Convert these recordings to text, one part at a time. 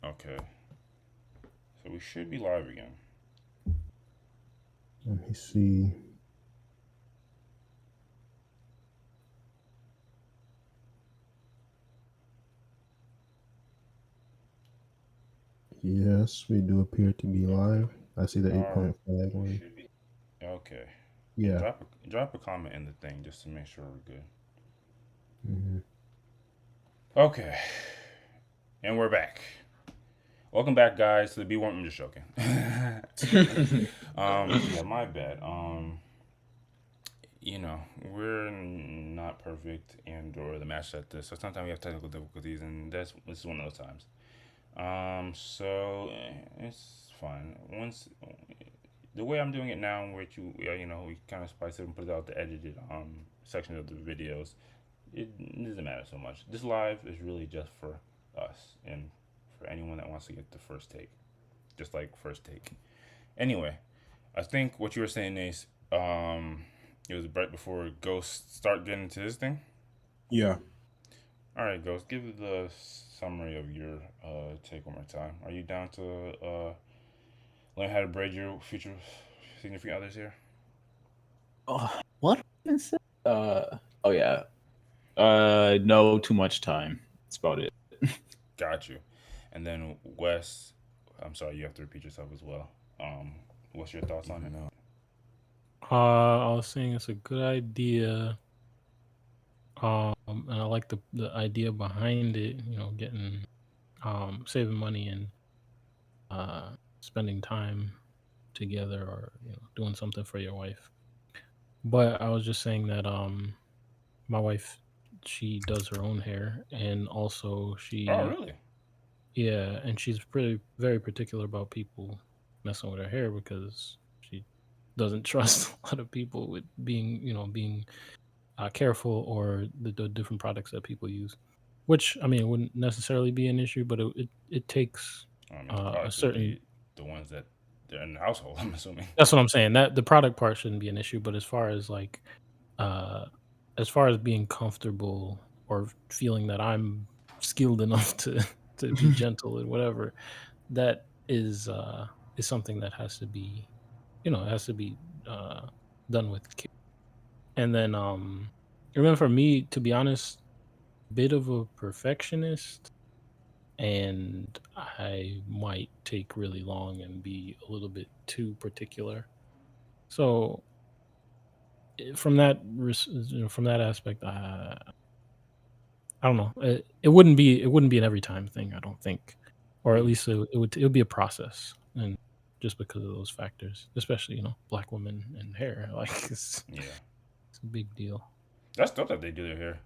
Okay. So we should be live again. Let me see. Yes, we do appear to be live. I see the All right. 8.5 We one. should be. Okay. And Yeah. drop a comment in the thing just to make sure we're good. Hmm. Okay. And we're back. Welcome back, guys, to the B1. I'm just joking. Yeah, my bad. We're not perfect and or the match at this. So sometimes we have technical difficulties, and this is one of those times. It's fine. Once the way I'm doing it now, which we kind of spice it and put it out the edited section of the videos. It doesn't matter so much. This live is really just for us and for anyone that wants to get the first take, just like first take. Anyway, I think what you were saying is it was right before Ghost start getting into his thing. Yeah. All right, Ghost, give the summary of your take one more time. Are you down to learn how to braid your future significant others here? Oh, what is it? Oh yeah. No, too much time. That's about it. Got you. And then Wes, I'm sorry, you have to repeat yourself as well. Um, what's your thoughts on it? I was saying it's a good idea. And I like the idea behind it. Getting saving money and uh spending time together, or doing something for your wife. But I was just saying that my wife, she does her own hair, and also Oh, she, really? yeah, and she's pretty very particular about people messing with her hair because she doesn't trust a lot of people with being careful, or the different products that people use. Which, I mean, it wouldn't necessarily be an issue, but it takes I mean, the a products would certain. be the ones that they're in the household. I'm assuming. That's what I'm saying. That the product part shouldn't be an issue, but uh, as far as being comfortable or feeling that I'm skilled enough to be gentle and whatever, that is something that has to be, it has to be uh, done with care. And then, remember, for me, to be honest, bit of a perfectionist, and I might take really long and be a little bit too particular. So from that aspect, I don't know. It wouldn't be an every time thing, I don't think, or at Mm, least it would be a process, and just because of those factors, especially black women and hair, like yeah, it's a big deal. that's dope that they do their hair,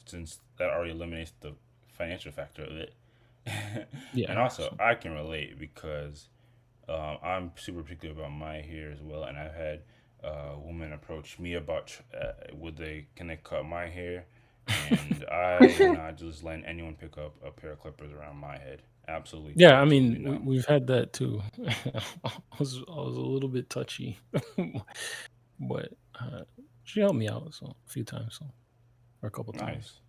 since that already eliminates the financial factor of it. And Yeah. also, I can relate because I'm super particular about my hair as well, and I've had women approach me about would they can they cut my hair, and I am not just letting anyone pick up a pair of clippers around my head. Absolutely, Yeah, I absolutely mean, no. we've had that too. I was a little bit touchy, but she helped me out a few times, or a couple times. Nice.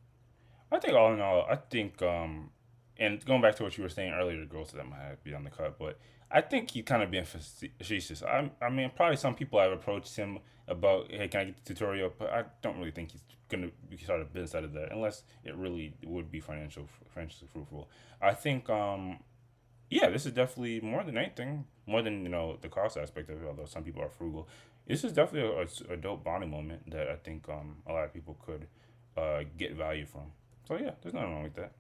I think all in all, I think and going back to what you were saying earlier, the girls that might be on the cut, but I think he kind of being facetious. I mean, probably some people have approached him about, hey, can I get the tutorial? But I don't really think he's gonna be sort of business out of that unless it really would be financially fruitful. I think yeah, this is definitely more than anything, more than the cost aspect of it. Although some people are frugal, this is definitely a dope bonding moment that I think a lot of people could get value from. So yeah, there's nothing wrong with that.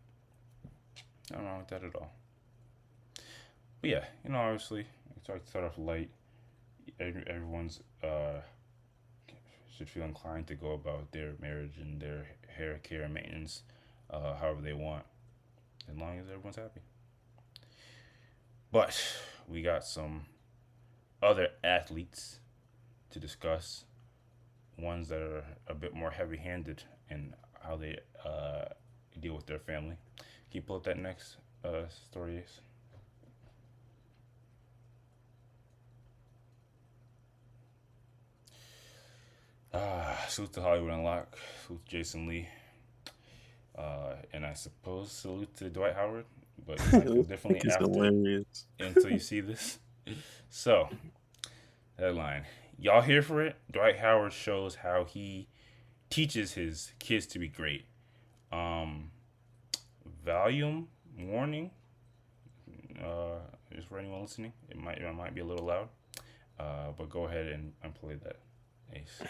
Nothing wrong with that at all. But yeah, obviously, it's like to start off light. Everyone's should feel inclined to go about their marriage and their hair care and maintenance however they want, as long as everyone's happy. But we got some other athletes to discuss, ones that are a bit more heavy handed in how they deal with their family. Can you pull up that next story, Ace? Salute to Hollywood Unlock. Salute to Jason Lee. And I suppose salute to Dwight Howard, but you might feel differently It's after hilarious. until you see this. So, headline. Y'all here for it? Dwight Howard shows how he teaches his kids to be great. Um, volume warning. Just for anyone listening, it might be a little loud. But go ahead and play that. Ace. What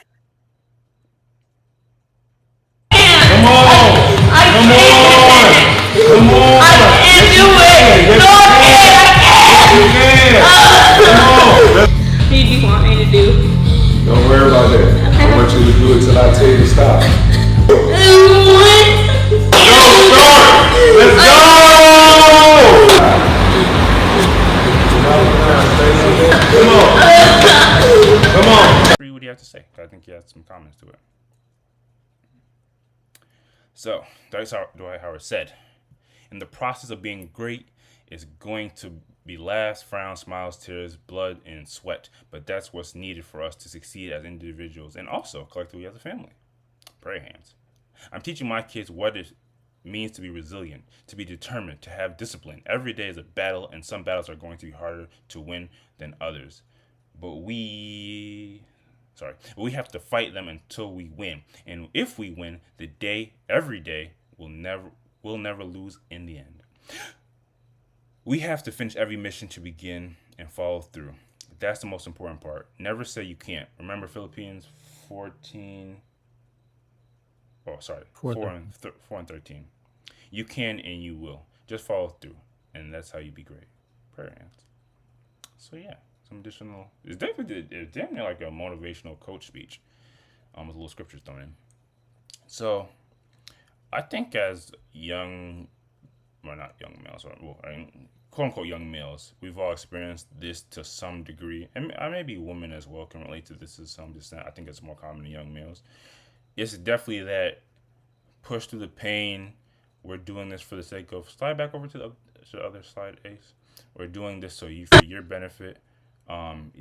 do you want me to do? Don't worry about that. I want you to do it till I tell you to stop. Let's go! Come on. What do you have to say? I think you had some comments to it. So, Dwight Howard said, in the process of being great is going to be laughs, frowns, smiles, tears, blood, and sweat. But that's what's needed for us to succeed as individuals and also collectively as a family. Prayer hands. I'm teaching my kids what it means to be resilient, to be determined, to have discipline. Every day is a battle, and some battles are going to be harder to win than others. But we have to fight them until we win. And if we win, every day, we'll never lose in the end. We have to finish every mission to begin and follow through. That's the most important part. Never say you can't. Remember Philippines 14. Oh, sorry. 4 and 13. You can and you will. Just follow through. And that's how you be great. Prayer hands. So, yeah. Some additional. It's definitely like a motivational coach speech. With little scriptures thrown in. So, I think as not young males, quote unquote young males, we've all experienced this to some degree. And maybe women as well can relate to this to some extent. I think it's more common in young males. It's definitely that push through the pain. We're doing this for the sake of. Slide back over to the other slide, Ace. We're doing this for your benefit.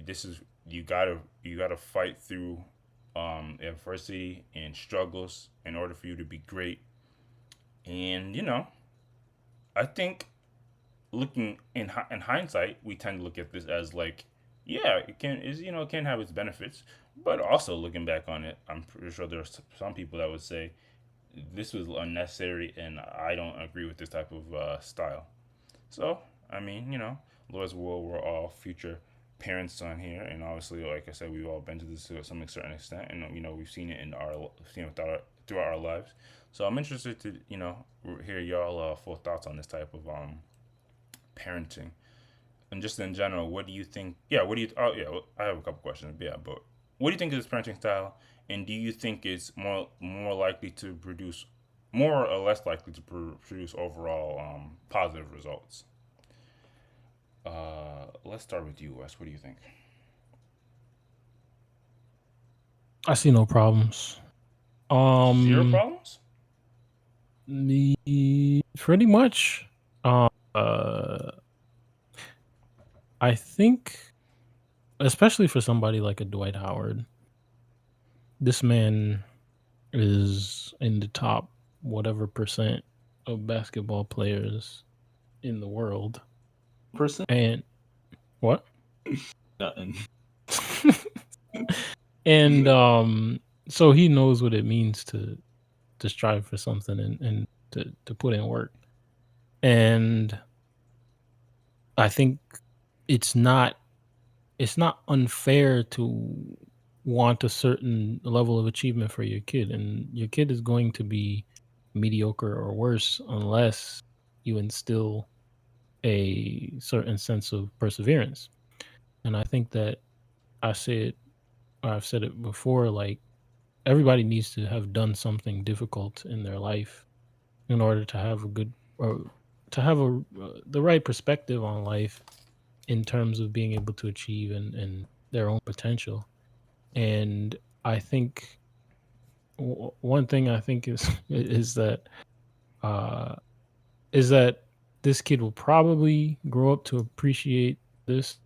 This is you gotta fight through adversity and struggles in order for you to be great. And I think looking in hindsight, we tend to look at this as like, yeah, it can have its benefits, but also looking back on it, I'm pretty sure there's some people that would say this was unnecessary, and I don't agree with this type of style. So, I mean, Lord's will, we're all future parents on here, and obviously, like I said, we've all been to this to some certain extent, and we've seen it throughout our lives. So I'm interested to hear y'all full thoughts on this type of parenting, and just in general, what do you think? Yeah, I have a couple questions. Yeah, but what do you think of this parenting style, and do you think it's more likely to produce, more or less likely to produce overall positive results? Let's start with you, Wes. What do you think? I see no problems. Zero problems? Pretty much. I think, especially for somebody like a Dwight Howard, this man is in the top whatever percent of basketball players in the world. Percent? And what? Nothing. And so he knows what it means to strive for something and to put in work. And I think it's not unfair to want a certain level of achievement for your kid, and your kid is going to be mediocre or worse unless you instill a certain sense of perseverance. And I think that I've said it before, like, everybody needs to have done something difficult in their life in order to have the right perspective on life in terms of being able to achieve and their own potential. And I think one thing I think is that this kid will probably grow up to appreciate this.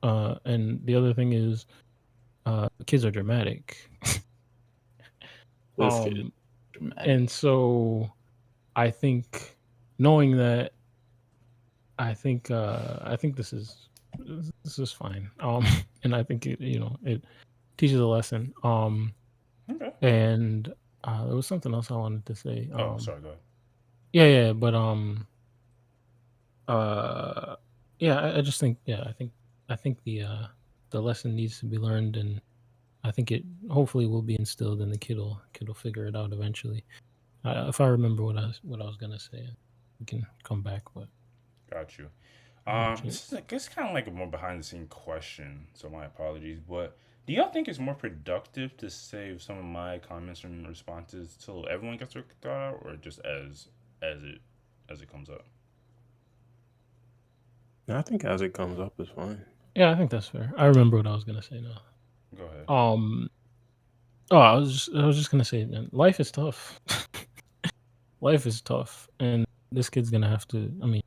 And the other thing is, kids are dramatic. This kid is dramatic. And so I think knowing that, I think this is fine. And I think it teaches a lesson. Okay. And there was something else I wanted to say. Oh, sorry. Go ahead. Yeah, but yeah, I just think, I think the lesson needs to be learned, and I think it hopefully will be instilled, and the kid'll figure it out eventually. If I remember what I was gonna say, we can come back. But Got you. watch This it. is, I guess, kind of like a more behind the scene question, so my apologies. But do y'all think it's more productive to save some of my comments and responses till everyone gets their thought out, or just as it comes up? I think as it comes up is fine. Yeah, I think that's fair. I remember what I was gonna say now. Go ahead. Oh, I was just gonna say, man, life is tough. Life is tough, and this kid's gonna have to. I mean,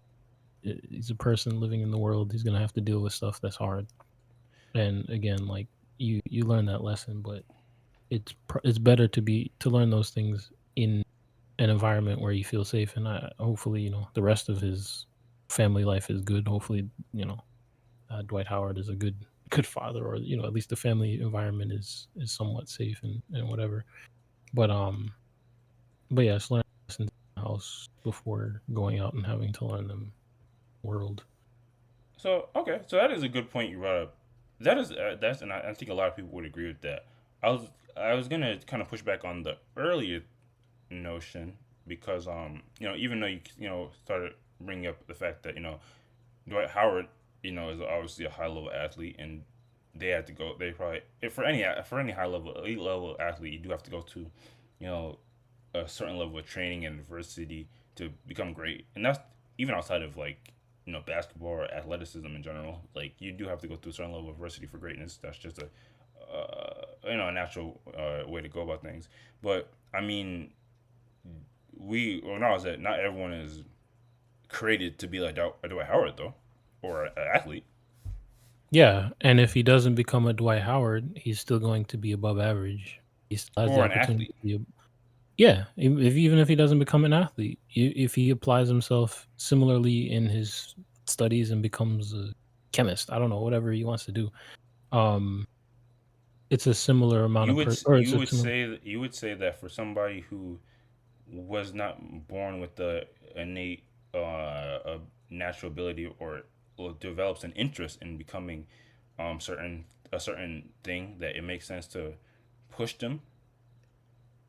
he's a person living in the world. He's gonna have to deal with stuff that's hard. And again, like you learn that lesson, but it's better to learn those things in an environment where you feel safe, and hopefully, the rest of his family life is good. Hopefully, Dwight Howard is a good father, or at least the family environment is somewhat safe and whatever. But yeah, just learn lessons in the house before going out and having to learn them world. So okay, so that is a good point you brought up. That is that's, and I think a lot of people would agree with that. I was gonna kind of push back on the earlier notion because even though you started bringing up the fact that Dwight Howard is obviously a high level athlete, and they had to go. They probably for any high level elite level athlete, you do have to go to you know a certain level of training and adversity to become great, and that's even outside of like basketball or athleticism in general. Like you do have to go through a certain level of adversity for greatness. That's just a natural way to go about things. But I mean, not everyone is created to be like Dwight Howard though, or an athlete. Yeah, and if he doesn't become a Dwight Howard, he's still going to be above average. He still has the Or an opportunity athlete. to be. Yeah, even if he doesn't become an athlete, if he applies himself similarly in his studies and becomes a chemist, I don't know, whatever he wants to do, um, it's a similar amount You of would or it's you a would similar. say that for somebody who was not born with the innate natural ability or develops an interest in becoming a certain thing, that it makes sense to push them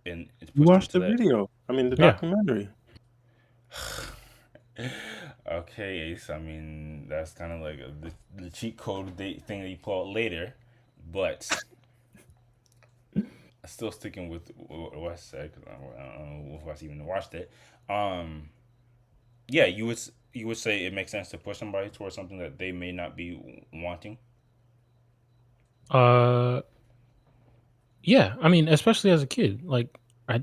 and You push them watched to the that. video. I mean, the Yeah, documentary. Okay, Ace. I mean, that's kind of like the cheat code thing that you pull out later, but still sticking with what Wes said because I don't know if Wes even watched it. Um, yeah, you would say it makes sense to push somebody towards something that they may not be wanting. uh, yeah. I mean, especially as a kid, like I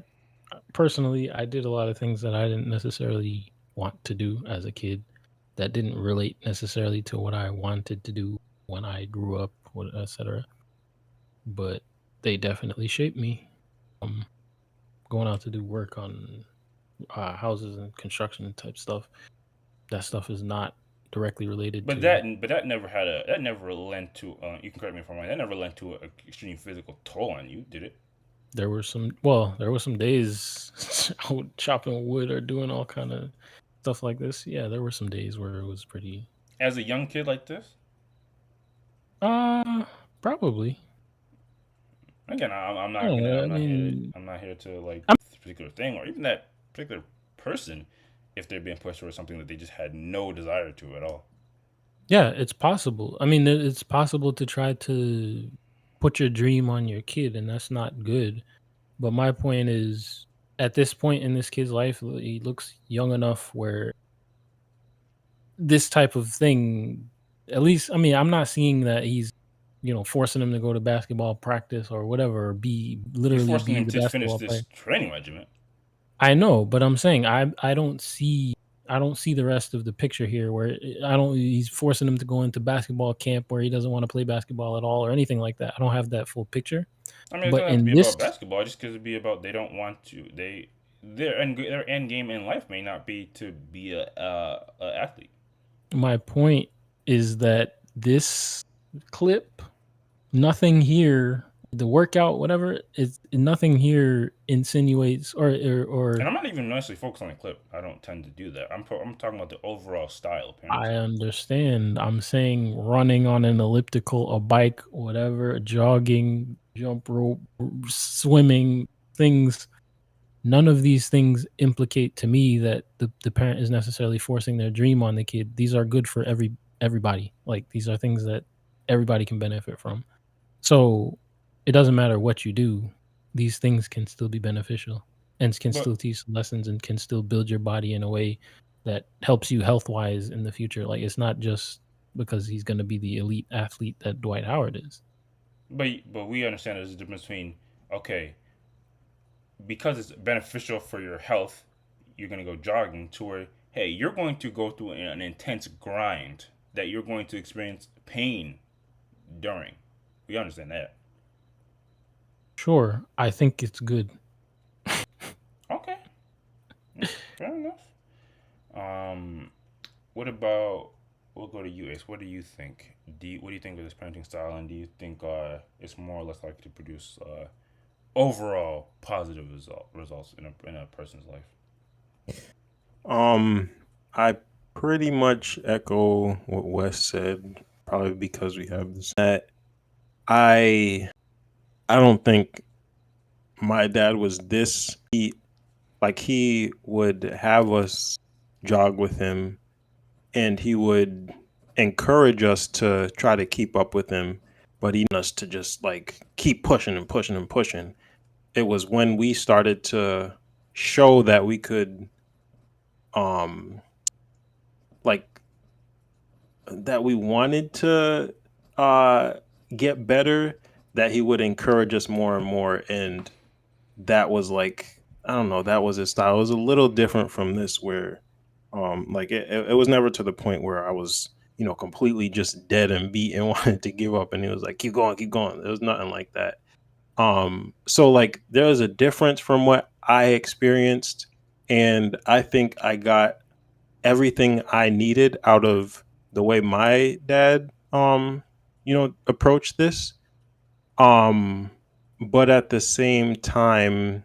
personally, I did a lot of things that I didn't necessarily want to do as a kid, that didn't relate necessarily to what I wanted to do when I grew up, etc. But they definitely shaped me. Um, Going out to do work on houses and construction type stuff. That stuff is not directly related But to. that never lent to. You can correct me if I'm wrong. That never lent to an extreme physical toll on you, did it? There were some days out chopping wood or doing all kind of stuff like this. Yeah, there were some days where it was pretty. As a young kid like this, Uh, Probably. again, I'm not gonna. Yeah, I mean, I'm not here to like I'm, this particular thing or even that particular person if they're being pushed towards something that they just had no desire to at all. yeah, it's possible. I mean, it's possible to try to put your dream on your kid, and that's not good. But my point is, at this point in this kid's life, he looks young enough where this type of thing, at least, I mean, I'm not seeing that he's, forcing him to go to basketball practice or whatever, or You're literally forcing be him the to finish basketball player. this training regiment. I know, but I'm saying I don't see the rest of the picture here where he's forcing him to go into basketball camp where he doesn't want to play basketball at all or anything like that. I don't have that full picture. I mean, it But doesn't have to in be this, about basketball. Just because it be about they don't want to. their end game in life may not be to be a athlete. My point is that this clip, nothing here, the workout, whatever, is nothing here insinuates or And I'm not even necessarily focused on the clip. I don't tend to do that. I'm talking about the overall style of parenting. I understand. I'm saying running on an elliptical, a bike, whatever, jogging, jump rope, swimming, things. None of these things implicate to me that the parent is necessarily forcing their dream on the kid. These are good for everybody. Like, these are things that everybody can benefit from. So it doesn't matter what you do. These things can still be beneficial and can But still teach lessons and can still build your body in a way that helps you health wise in the future. Like, it's not just because he's going to be the elite athlete that Dwight Howard is. but we understand there's a difference between, okay, because it's beneficial for your health, you're going to go jogging, to where, hey, you're going to go through an intense grind that you're going to experience pain during. We understand that. Sure, I think it's good. Okay, fair enough. What about? We'll go to you, Ace. What do you think? What do you think of this parenting style, and do you think it's more or less likely to produce overall positive results in a person's life? I pretty much echo what Wes said, probably because we have this. That I don't think my dad was this. He would have us jog with him, and he would encourage us to try to keep up with him, but he wanted us to just like keep pushing and pushing and pushing. It was when we started to show that we could like that we wanted to get better, that he would encourage us more and more. And that was like, I don't know, that was his style. It was a little different from this, where like it was never to the point where I was, completely just dead and beat and wanted to give up, and he was like, keep going, keep going. There was nothing like that. So like there's a difference from what I experienced, and I think I got everything I needed out of the way my dad approached this. Um but at the same time,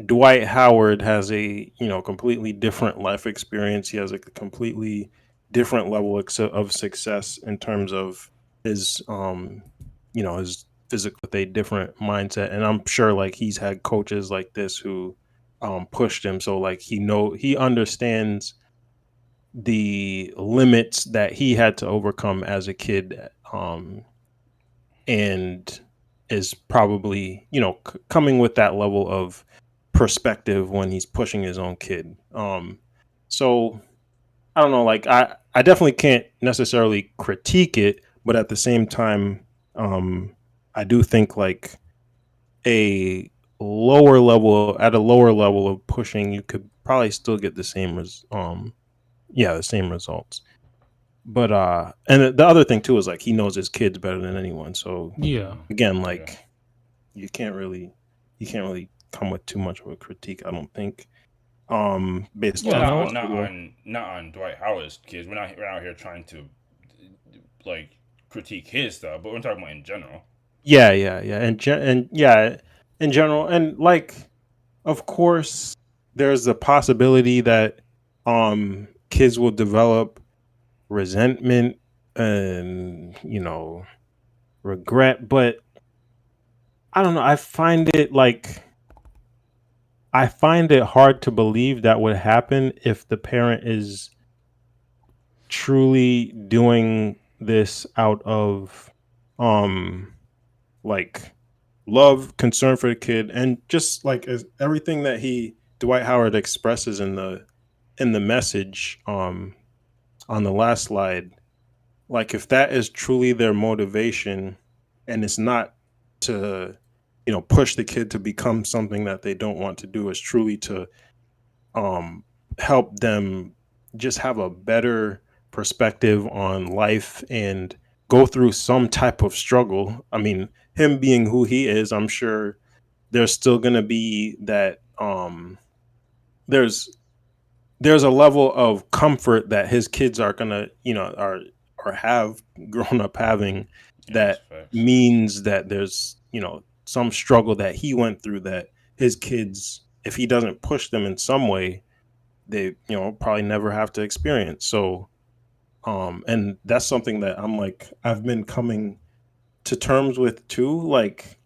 Dwight Howard has a, completely different life experience. He has a completely different level of success in terms of his his physical, with a different mindset. And I'm sure like he's had coaches like this who pushed him, so like he understands the limits that he had to overcome as a kid, and is probably, coming with that level of perspective when he's pushing his own kid. So I don't know, like I definitely can't necessarily critique it, but at the same time, I do think like a at a lower level of pushing, you could probably still get the same the same results. But and the other thing too is like he knows his kids better than anyone. So Yeah. again, like you can't really come with too much of a critique, I don't think. Based Well, on not on Dwight Howard's kids. We're not here trying to like critique his stuff, but we're talking about in general. yeah, in general, and like of course there's a possibility that kids will develop resentment and regret, but I don't know, I find it hard to believe that would happen if the parent is truly doing this out of like love, concern for the kid, and just like everything that Dwight Howard expresses in the message on the last slide. Like if that is truly their motivation, and it's not to push the kid to become something that they don't want to do, is truly to help them just have a better perspective on life and go through some type of struggle. I mean, him being who he is, I'm sure there's still going to be that there's a level of comfort that his kids are gonna, are or have grown up having, that means that there's, some struggle that he went through that his kids, if he doesn't push them in some way, they, probably never have to experience. So, and that's something that I'm like, I've been coming to terms with too, like,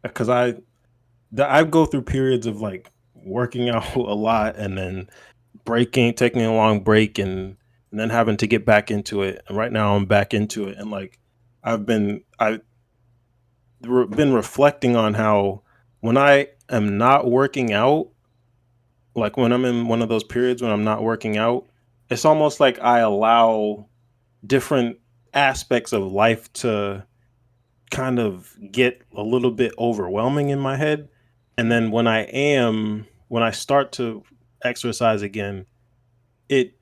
because I go through periods of like working out a lot and then taking a long break and then having to get back into it. And right now I'm back into it. And like, I've been reflecting on how when I am not working out, like when I'm in one of those periods when I'm not working out, it's almost like I allow different aspects of life to kind of get a little bit overwhelming in my head. And then when I start to exercise again, it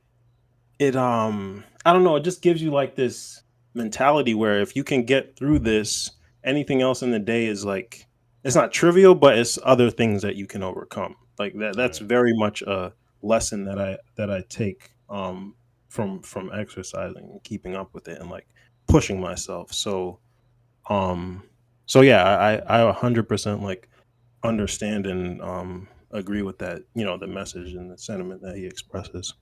I don't know, it just gives you like this mentality where if you can get through this, anything else in the day is like, it's not trivial, but it's other things that you can overcome. Like that's very much a lesson that I take from exercising and keeping up with it and like pushing myself. So yeah, I 100% like understand and agree with that, the message and the sentiment that he expresses.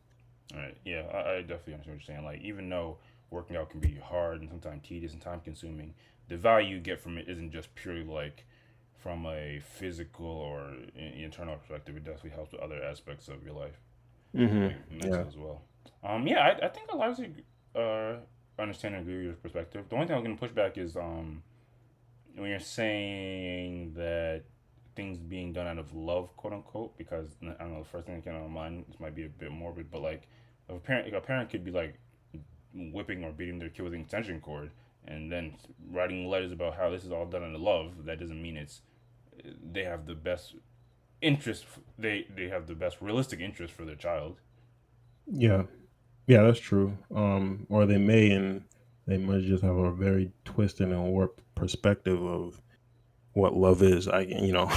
All right. Yeah, I definitely understand what you're saying. Like, even though working out can be hard and sometimes tedious and time consuming, the value you get from it isn't just purely like from a physical or internal perspective. It definitely helps with other aspects of your life, like mental as well. I think I largely understand and agree with your perspective. The only thing I'm going to push back is when you're saying that things being done out of love, quote unquote, because I don't know, the first thing that came to my mind, this might be a bit morbid, but like a parent could be like whipping or beating their kid with an extension cord and then writing letters about how this is all done out of love. That doesn't mean they have the best interest. They have the best realistic interest for their child. Yeah, that's true. Or they may, and they might just have a very twisted and warped perspective of what love is. Yeah.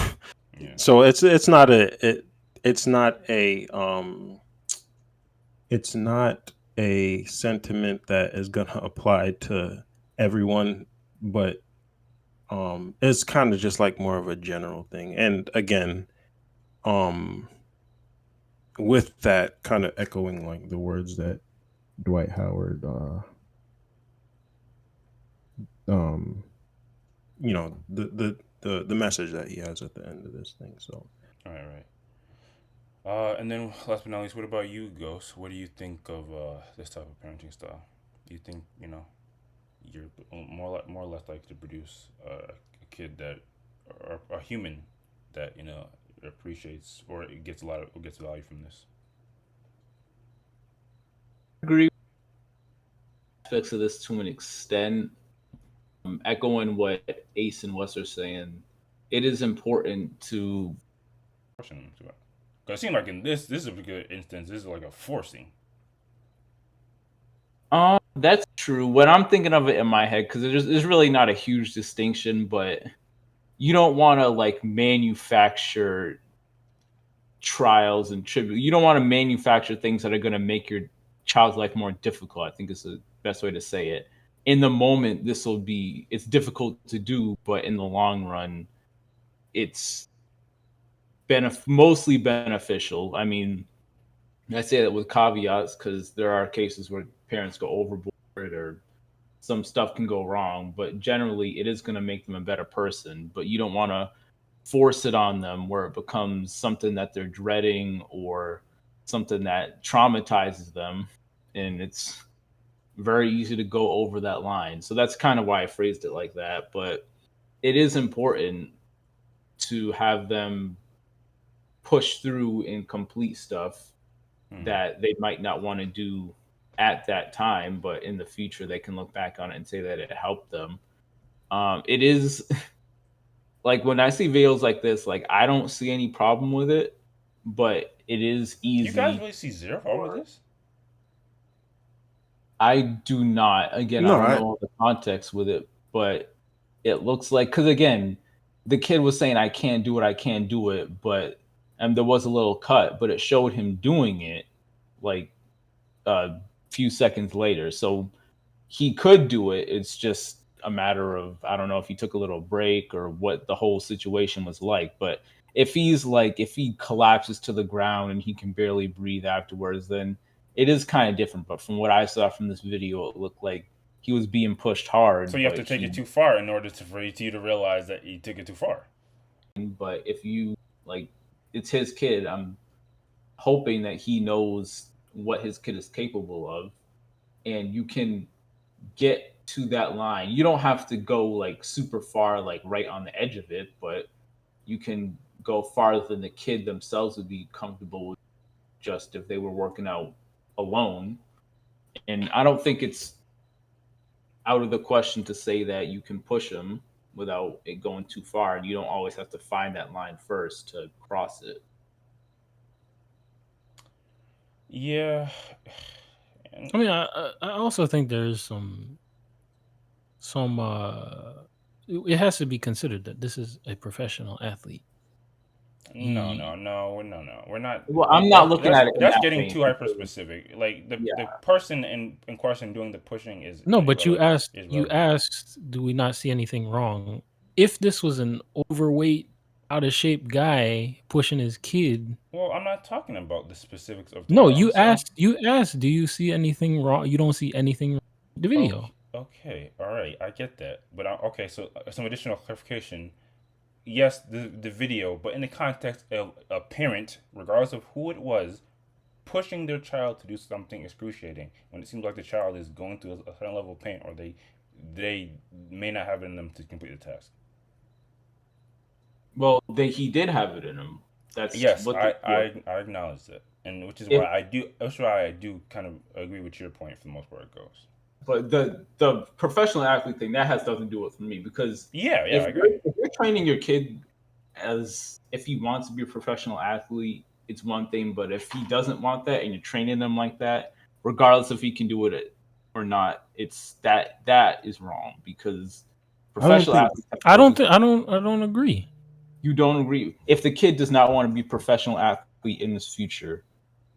So it's not a sentiment that is gonna apply to everyone, but it's kind of just like more of a general thing. And again, with that kind of echoing like the words that Dwight Howard the message that he has at the end of this thing. So All right. And then last but not least, what about you, Ghost? What do you think of this type of parenting style? Do you think you're more or less likely to produce a kid that, or a human that appreciates or gets value from this? Agree with aspects of this to an extent. Echoing what Ace and Wes are saying, it is important to. Because it seems like in this is a good instance. This is like a forcing. That's true. When I'm thinking of it in my head, because there's really not a huge distinction, but you don't want to like manufacture trials and tribute. You don't want to manufacture things that are going to make your child's life more difficult. I think is the best way to say it. In the moment, it's difficult to do, but in the long run, it's mostly beneficial. I mean, I say that with caveats because there are cases where parents go overboard or some stuff can go wrong, but generally it is going to make them a better person. But you don't want to force it on them where it becomes something that they're dreading or something that traumatizes them. And it's very easy to go over that line. So that's kind of why I phrased it like that. But it is important to have them push through and complete stuff that they might not want to do at that time, but in the future they can look back on it and say that it helped them. It is like when I see videos like this, like I don't see any problem with it, but it is easy. You guys really see zero problem with this? I do not. Again, I don't know the context with it, but it looks like, because again, the kid was saying I can't do it, but and there was a little cut, but it showed him doing it like a few seconds later. So he could do it. It's just a matter of, I don't know if he took a little break or what the whole situation was like. But if he collapses to the ground and he can barely breathe afterwards, then it is kind of different. But from what I saw from this video, it looked like he was being pushed hard. So you have to take it too far in order for you to realize that you took it too far. But if you it's his kid. I'm hoping that he knows what his kid is capable of, and you can get to that line. You don't have to go like super far, like right on the edge of it, but you can go farther than the kid themselves would be comfortable with, just if they were working out alone. And I don't think it's out of the question to say that you can push them without it going too far, and you don't always have to find that line first to cross it. Yeah. I mean, I also think there's some it has to be considered that this is a professional athlete. No, we're not. Well, I'm not looking at it in That's that getting vein. too hyper specific. Like the person in question doing the pushing is No, but you irrelevant. asked, do we not see anything wrong? If this was an overweight, out of shape guy pushing his kid. Well, I'm not talking about the specifics of. No, you asked. Do you see anything wrong? You don't see anything wrong with the video. Okay, all right, I get that, but okay. So some additional clarification. Yes, the video, but in the context of a parent, regardless of who it was, pushing their child to do something excruciating when it seems like the child is going through a certain level of pain, or they may not have it in them to complete the task. Well, he did have it in him. That's yes, I acknowledge that, and which is why I do kind of agree with your point for the most part it goes. But the professional athlete thing, that has nothing to do with me, because I agree. If you're training your kid as if he wants to be a professional athlete, it's one thing. But if he doesn't want that and you're training them like that, regardless if he can do it or not, it's that is wrong, because professional athletes. I don't agree. You don't agree? If the kid does not want to be a professional athlete in this future,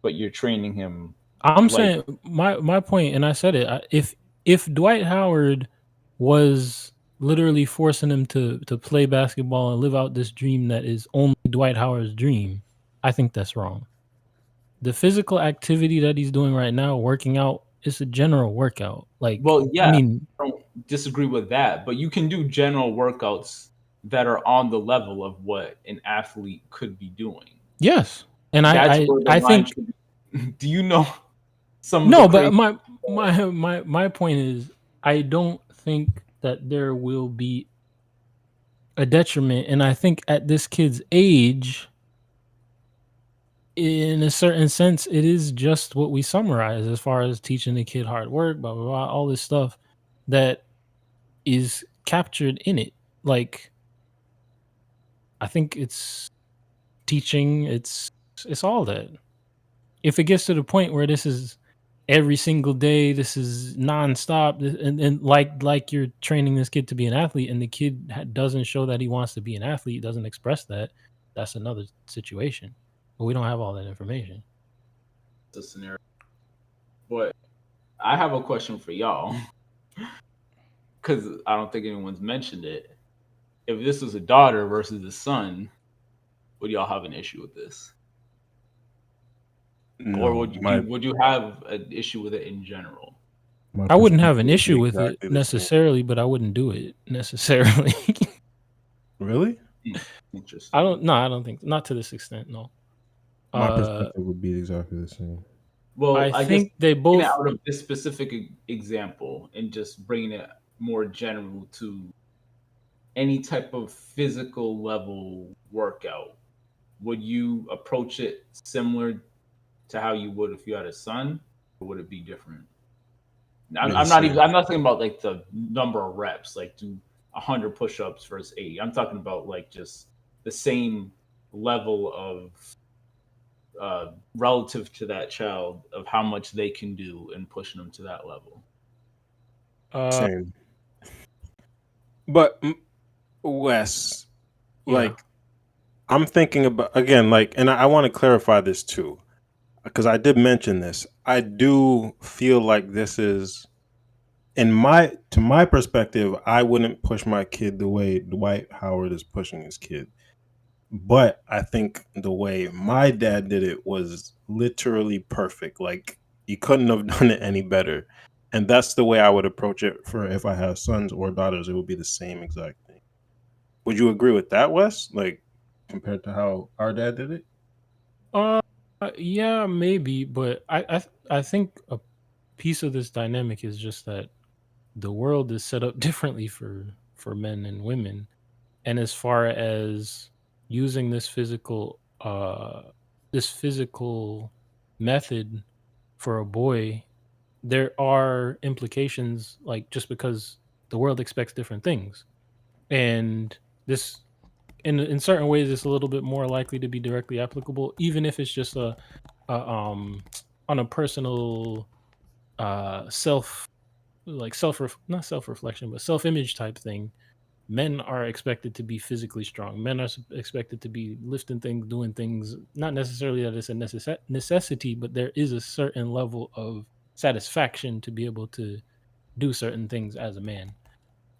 but you're training him. I'm saying my point, and I said it. If Dwight Howard was literally forcing him to play basketball and live out this dream that is only Dwight Howard's dream, I think that's wrong. The physical activity that he's doing right now, working out, is a general workout. I mean, I don't disagree with that, but you can do general workouts that are on the level of what an athlete could be doing. Yes, and I think. Do you know? But my point is, I don't think that there will be a detriment, and I think at this kid's age, in a certain sense, it is just what we summarize as far as teaching the kid hard work, blah blah blah, all this stuff that is captured in it. Like, I think it's teaching. It's all that. If it gets to the point where this is every single day, this is nonstop, and like you're training this kid to be an athlete, and the kid doesn't show that he wants to be an athlete, doesn't express that, that's another situation. But we don't have all that information. The scenario. But I have a question for y'all, because I don't think anyone's mentioned it. If this was a daughter versus a son, would y'all have an issue with this? No, or would you have an issue with it in general? I wouldn't have an issue with it necessarily, but I wouldn't do it necessarily. Really? Interesting. I don't think, not to this extent. No. My perspective would be exactly the same. Well, I think they both, out of this specific example and just bringing it more general to any type of physical level workout, would you approach it similar to how you would if you had a son, or would it be different? I'm not thinking about like the number of reps, like do 100 push-ups versus 80. I'm talking about like just the same level of relative to that child of how much they can do and pushing them to that level. Same. But Wes, like, I'm thinking about again, like, and I want to clarify this too, because I did mention this. I do feel like this is in my to my perspective. I wouldn't push my kid the way Dwight Howard is pushing his kid. But I think the way my dad did it was literally perfect. Like you couldn't have done it any better. And that's the way I would approach it for if I have sons or daughters, it would be the same exact thing. Would you agree with that, Wes? Like compared to how our dad did it? Uh, yeah, maybe, but I think a piece of this dynamic is just that the world is set up differently for men and women, and as far as using this physical method for a boy, there are implications, like just because the world expects different things, and this in certain ways it's a little bit more likely to be directly applicable, even if it's just a on a personal self, like not self-reflection but self-image type thing. Men are expected to be physically strong. Men are expected to be lifting things, doing things, not necessarily that it's a necessity, but there is a certain level of satisfaction to be able to do certain things as a man.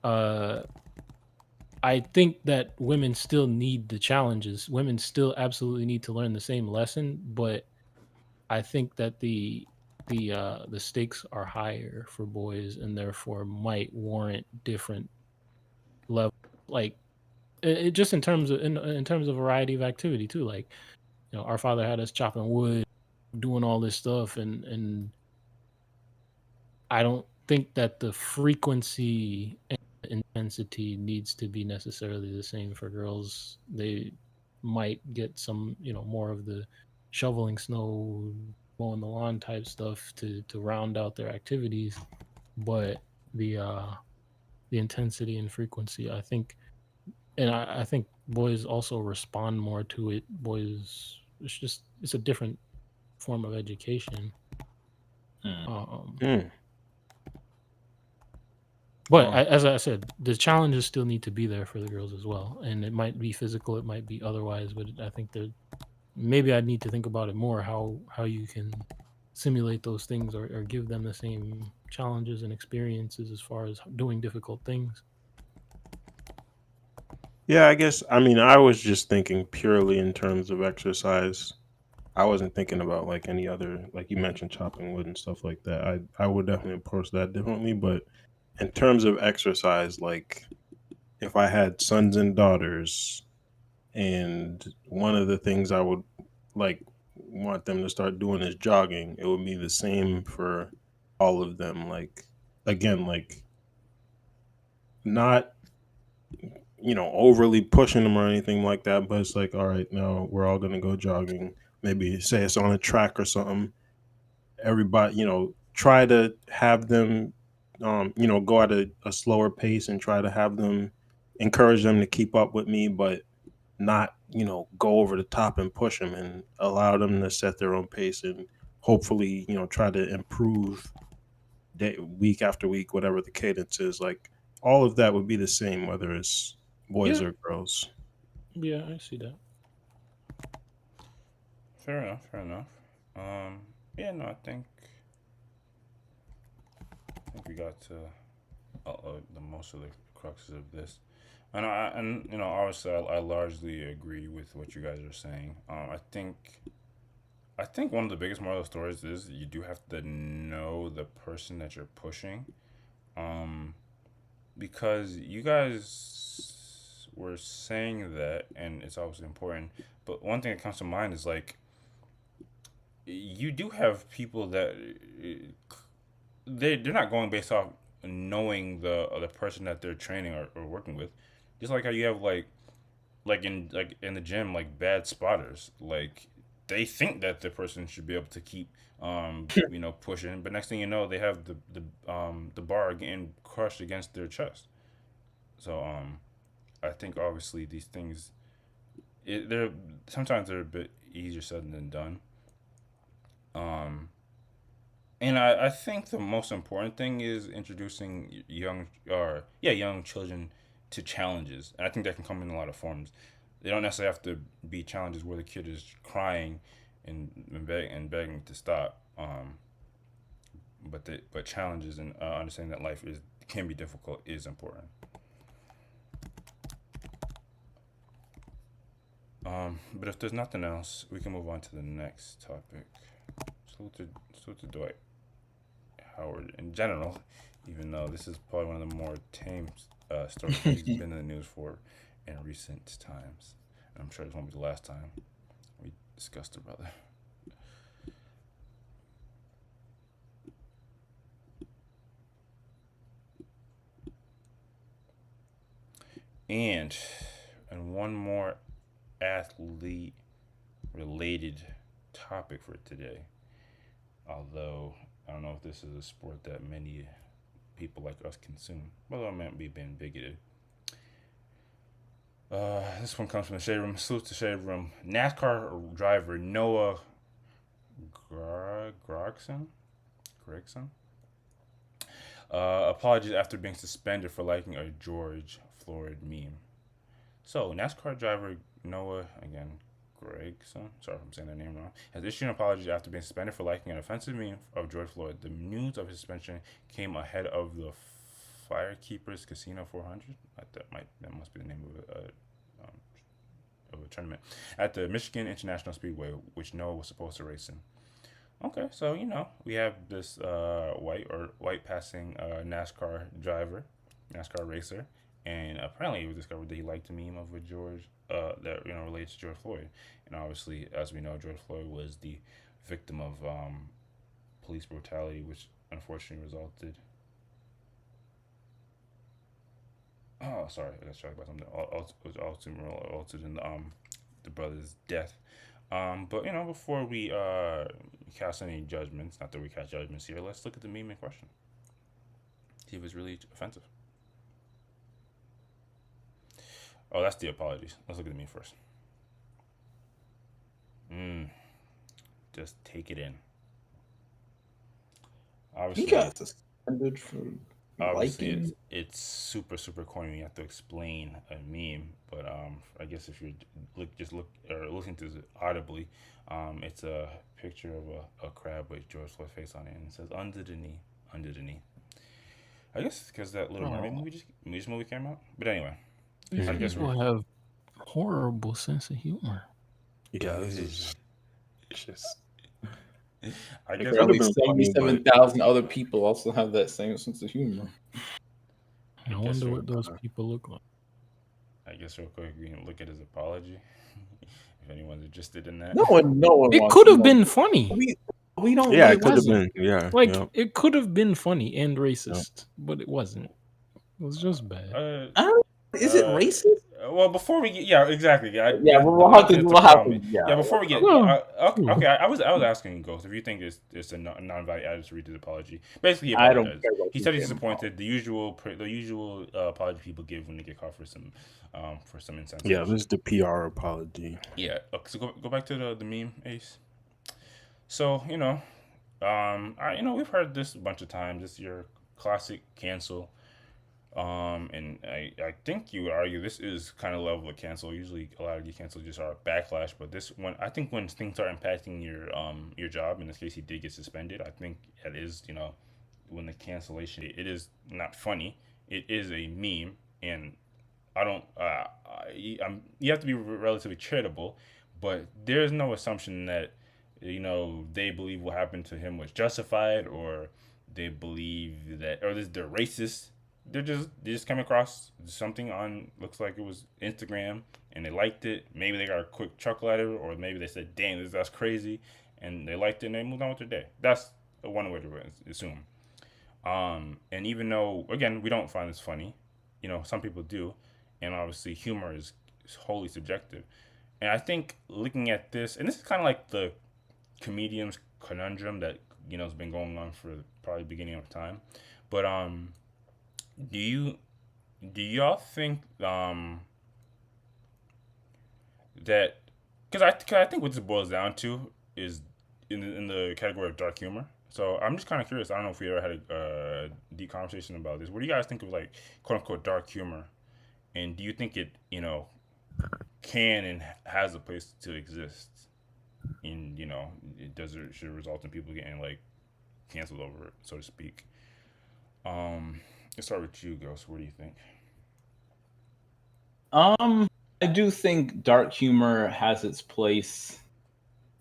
uh I think that women still need the challenges. Women still absolutely need to learn the same lesson, but I think that the stakes are higher for boys and therefore might warrant different level, like it just in terms of variety of activity too. Like, our father had us chopping wood, doing all this stuff, and I don't think that the frequency and intensity needs to be necessarily the same for girls. They might get some, more of the shoveling snow, mowing the lawn type stuff to round out their activities, but the uh the intensity and frequency, I think, and I think boys also respond more to it. Boys, it's a different form of education. Hmm. Um, Mm. But Um, as I said, the challenges still need to be there for the girls as well, and it might be physical, it might be otherwise. But I think that maybe I need to think about it more, how you can simulate those things, or give them the same challenges and experiences as far as doing difficult things. Yeah, I guess I mean I was just thinking purely in terms of exercise. I wasn't thinking about like any other, like you mentioned chopping wood and stuff like that. I would definitely approach that differently, but in terms of exercise, like if I had sons and daughters, and one of the things I would like want them to start doing is jogging, it would be the same for all of them. Like again, like not overly pushing them or anything like that, but it's like, all right, now we're all gonna go jogging. Maybe say it's on a track or something. Everybody, try to have them, go at a slower pace and try to have them encourage them to keep up with me, but not, go over the top and push them and allow them to set their own pace and hopefully, try to improve week after week, whatever the cadence is. Like all of that would be the same, whether it's boys Yeah, or girls. yeah, I see that. Fair enough. Fair enough. Um, yeah, no, I think we got to the most of the cruxes of this. And obviously, I largely agree with what you guys are saying. I think one of the biggest moral stories is you do have to know the person that you're pushing, um, because you guys were saying that, and it's obviously important. But one thing that comes to mind is like you do have people that they're not going based off knowing the person that they're training or working with. Just like how you have like in the gym, like bad spotters. Like they think that the person should be able to keep pushing, but next thing you know, they have the bar getting crushed against their chest. So I think obviously these things they're sometimes they're a bit easier said than done. Um, And I think the most important thing is introducing young children to challenges, and I think that can come in a lot of forms. they don't necessarily have to be challenges where the kid is crying and begging to stop. But challenges and understanding that life can be difficult is important. But if there's nothing else, we can move on to the next topic. Salute to Dwight Howard in general, even though this is probably one of the more tame stories he's been in the news for in recent times. And I'm sure this won't be the last time we discuss the brother. And one more athlete related topic for today. Although I don't know if this is a sport that many people like us consume. Although I might be being bigoted. This one comes from the Shade Room. Salute to Shade Room. NASCAR driver Noah Gragson. Apologies after being suspended for liking a George Floyd meme. So, NASCAR driver Noah, again, Gragson, sorry if I'm saying that name wrong, has issued an apology after being suspended for liking an offensive meme of George Floyd. The news of his suspension came ahead of the Firekeepers Casino 400. That must be the name of a tournament at the Michigan International Speedway, which Noah was supposed to race in. Okay, so we have this white passing NASCAR racer, and apparently it was discovered that he liked the meme of a George that relates to George Floyd, and obviously, as we know, George Floyd was the victim of police brutality, which unfortunately resulted. Oh, sorry, I got distracted by something. Altered in the brother's death. But before we cast any judgments, not that we cast judgments here, let's look at the meme in question. See if it's really offensive. Oh, that's the apologies. Let's look at the meme first. Just take it in. Obviously, He got suspended for obviously liking. it's super corny. You have to explain a meme, but I guess if you listen to it audibly, it's a picture of a crab with George Floyd's face on it, and it says under the knee. I guess because that Little Mermaid movie came out. But anyway, These I guess people have horrible sense of humor. Yeah, this is just. I guess Probably been funny, 77,000 other people also have that same sense of humor. I wonder what those people look like. I guess real quick we can look at his apology. If anyone's interested in that. No one. It wants could to have know. been funny. We don't. Yeah, really it could have wasn't. been. Yeah, Like yeah. it could have been funny and racist, but it wasn't. It was just bad. Is it racist? Well, before we get, exactly. We'll have to. Before we get, Well, okay. I was asking Ghost if you think it's a non-valid attitude to read his apology. Basically, he I don't apologized. care what He you said he's say. disappointed. The usual apology people give when they get caught for some insensitive. Yeah, this is the PR apology. Yeah. Okay, so go back to the meme, Ace. So we've heard this a bunch of times. This is your classic cancel. And I think you would argue this is kind of level of cancel. Usually a lot of these cancels just are backlash, but this one, I think when things start impacting your job, in this case he did get suspended, I think it is, when the cancellation, it is not funny. It is a meme, and I don't, you have to be relatively charitable, but there's no assumption that, they believe what happened to him was justified, or they believe that, or they're racist. They just come across something on, looks like it was Instagram, and they liked it. Maybe they got a quick chuckle at it, or maybe they said, "Damn, that's crazy," and they liked it and they moved on with their day. That's one way to assume. And even though, again, we don't find this funny, some people do, and obviously humor is wholly subjective. And I think looking at this, and this is kind of like the comedian's conundrum that has been going on for probably the beginning of time, but do y'all think that, because I think what this boils down to is in the category of dark humor. So I'm just kind of curious. I don't know if we ever had a deep conversation about this. What do you guys think of, like, quote unquote dark humor? And do you think it can and has a place to exist. And it should result in people getting like canceled over it, so to speak. Let's start with you, Ghost. What do you think? I do think dark humor has its place.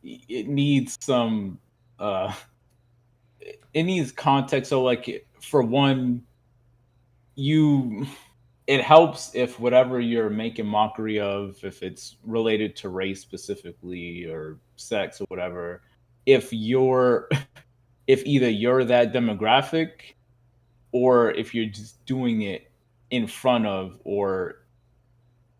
It needs some it needs context. So like for one, it helps if whatever you're making mockery of, if it's related to race specifically or sex or whatever, if you're if either you're that demographic or if you're just doing it in front of or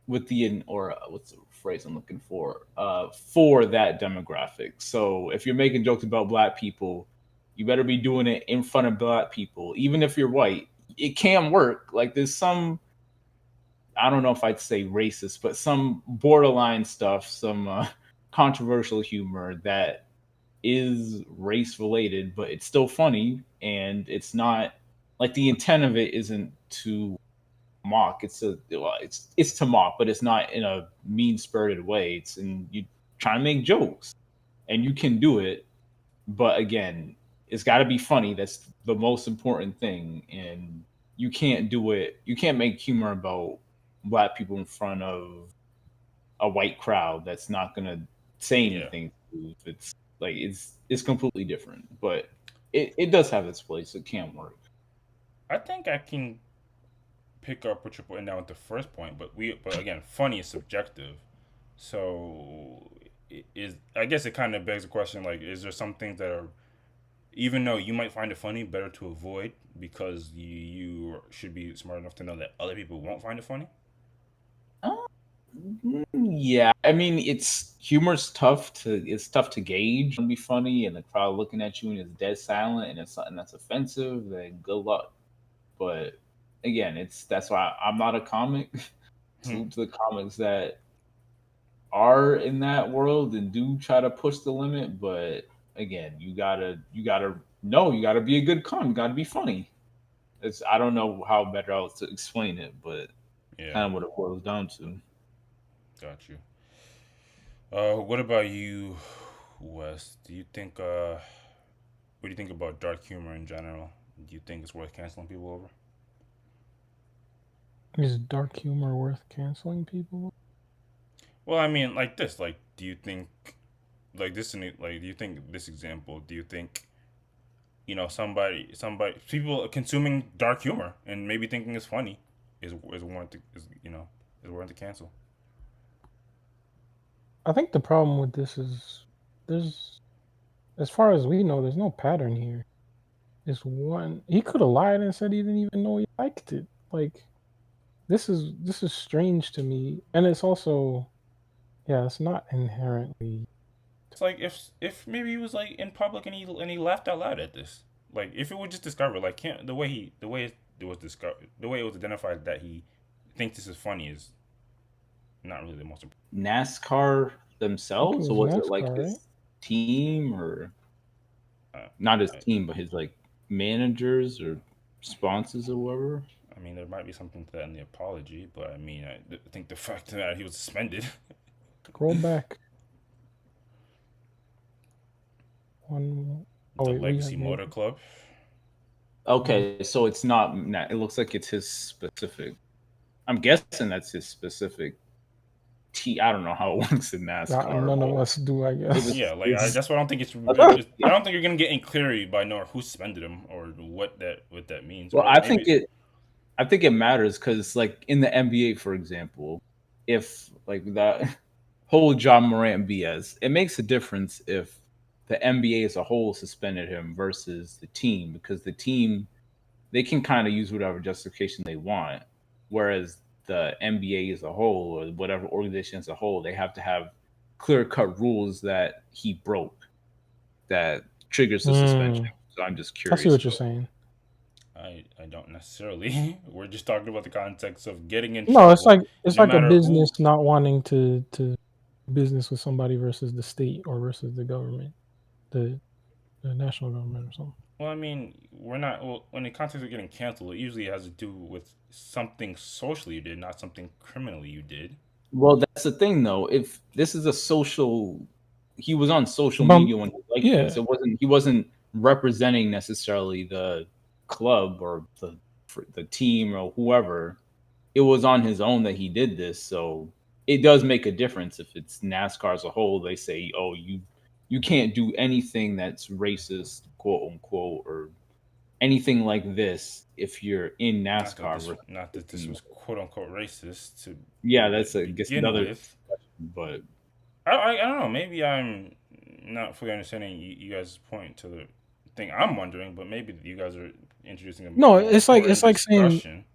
with the or what's the phrase I'm looking for that demographic. So if you're making jokes about black people, you better be doing it in front of black people, even if you're white. It can work. Like there's some, I don't know if I'd say racist, but some borderline stuff, some controversial humor that is race related, but it's still funny, and it's not like the intent of it isn't to mock. It's to mock, but it's not in a mean spirited way. It's in you try to make jokes, and you can do it, but again, it's got to be funny. That's the most important thing, and you can't do it. You can't make humor about black people in front of a white crowd that's not gonna say Yeah. anything. It's like it's completely different, but it does have its place. It can work. I think I can pick up what you're putting down with the first point, but again, funny is subjective. So I guess it kind of begs the question, like, is there some things that are, even though you might find it funny, better to avoid because you should be smart enough to know that other people won't find it funny? Yeah, I mean, humor's tough to gauge and be funny, and the crowd looking at you and it's dead silent, and it's something that's offensive. Then good luck. But again, that's why I'm not a comic. Salute to the comics that are in that world and do try to push the limit. But again, you gotta know, you gotta be a good comic. You gotta be funny. I don't know how better else to explain it, but kind of what it boils down to. Got you. What about you, Wes? Do you think what do you think about dark humor in general? Do you think it's worth canceling people over? Is dark humor worth canceling people? Well, I mean, like this. Like, do you think, do you think this example? Do you think, somebody, people consuming dark humor and maybe thinking it's funny is warranted is warranted to cancel? I think the problem with this is there's, as far as we know, there's no pattern here. It's one. He could have lied and said he didn't even know he liked it. Like, this is strange to me, and it's also, yeah, it's not inherently. It's like if maybe he was like in public and he laughed out loud at this. Like if it was just discovered, like the way it was discovered, the way it was identified that he thinks this is funny is not really the most important. NASCAR themselves, or was NASCAR, it like his team, or not his team, but his like managers or sponsors or whatever? I mean, there might be something to that in the apology, but I mean, I think the fact that he was suspended. Scroll back. One. The Legacy Motor Club. Okay, so it's not. It looks like it's his specific. I'm guessing that's his specific. I don't know how it works in NASCAR. None of us do, I guess. Yeah, like that's why I don't think it's. I don't think you're gonna get any clarity by knowing who suspended him or what that means. Well, I think it matters because, like in the NBA, for example, if like that whole John Morant BS, it makes a difference if the NBA as a whole suspended him versus the team, because the team, they can kind of use whatever justification they want, whereas the NBA as a whole or whatever organization as a whole, they have to have clear-cut rules that he broke that triggers the suspension. So I'm just curious. I see what you're saying. I don't necessarily. We're just talking about the context of getting in. No, it's like a business who. not wanting to business with somebody versus the state or versus the government, the national government or something. Well, I mean, we're not. Well, when the context of getting canceled, it usually has to do with something socially you did, not something criminally you did. Well, that's the thing, though. If this is a social, he was on social Bum- media when he liked yeah. this. He wasn't representing necessarily the club or the team or whoever. It was on his own that he did this, so it does make a difference if it's NASCAR as a whole. They say, "Oh, you can't do anything that's racist, quote unquote, or anything like this if you're in NASCAR." Not that this was quote unquote racist to Yeah, that's I guess begin another with. question, but I don't know. Maybe I'm not fully understanding you guys' point to the thing I'm wondering, but maybe you guys are introducing a No, more it's like important saying discussion.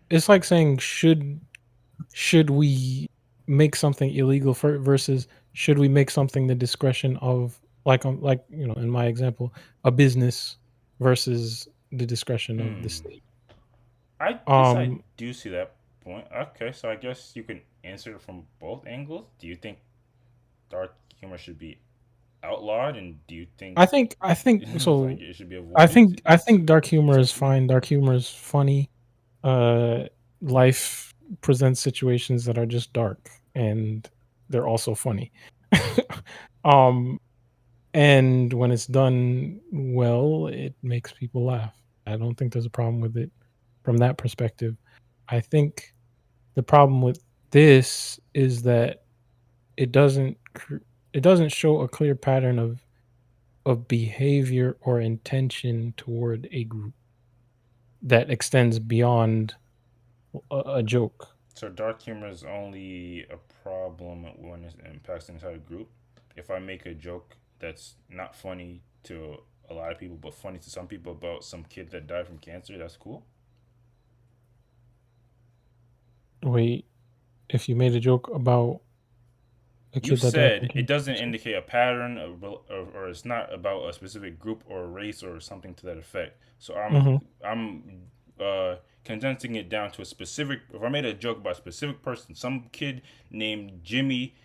it's like saying should we make something illegal versus should we make something the discretion of like in my example a business versus the discretion of the state. I guess I do see that point. Okay, so I guess you can answer it from both angles. Do you think dark humor should be outlawed, and do you think I think so. like it should be avoided? I think dark humor is fine. Dark humor is funny. Life presents situations that are just dark and they're also funny. And when it's done well, it makes people laugh. I don't think there's a problem with it from that perspective. I think the problem with this is that it doesn't show a clear pattern of behavior or intention toward a group that extends beyond a joke. So dark humor is only a problem when it impacts the entire group. If I make a joke that's not funny to a lot of people, but funny to some people about some kid that died from cancer, that's cool. Wait, if you made a joke about a kid You that died said from it doesn't cancer, indicate a pattern, or it's not about a specific group or race or something to that effect. So I'm condensing it down to a specific. If I made a joke about a specific person, some kid named Jimmy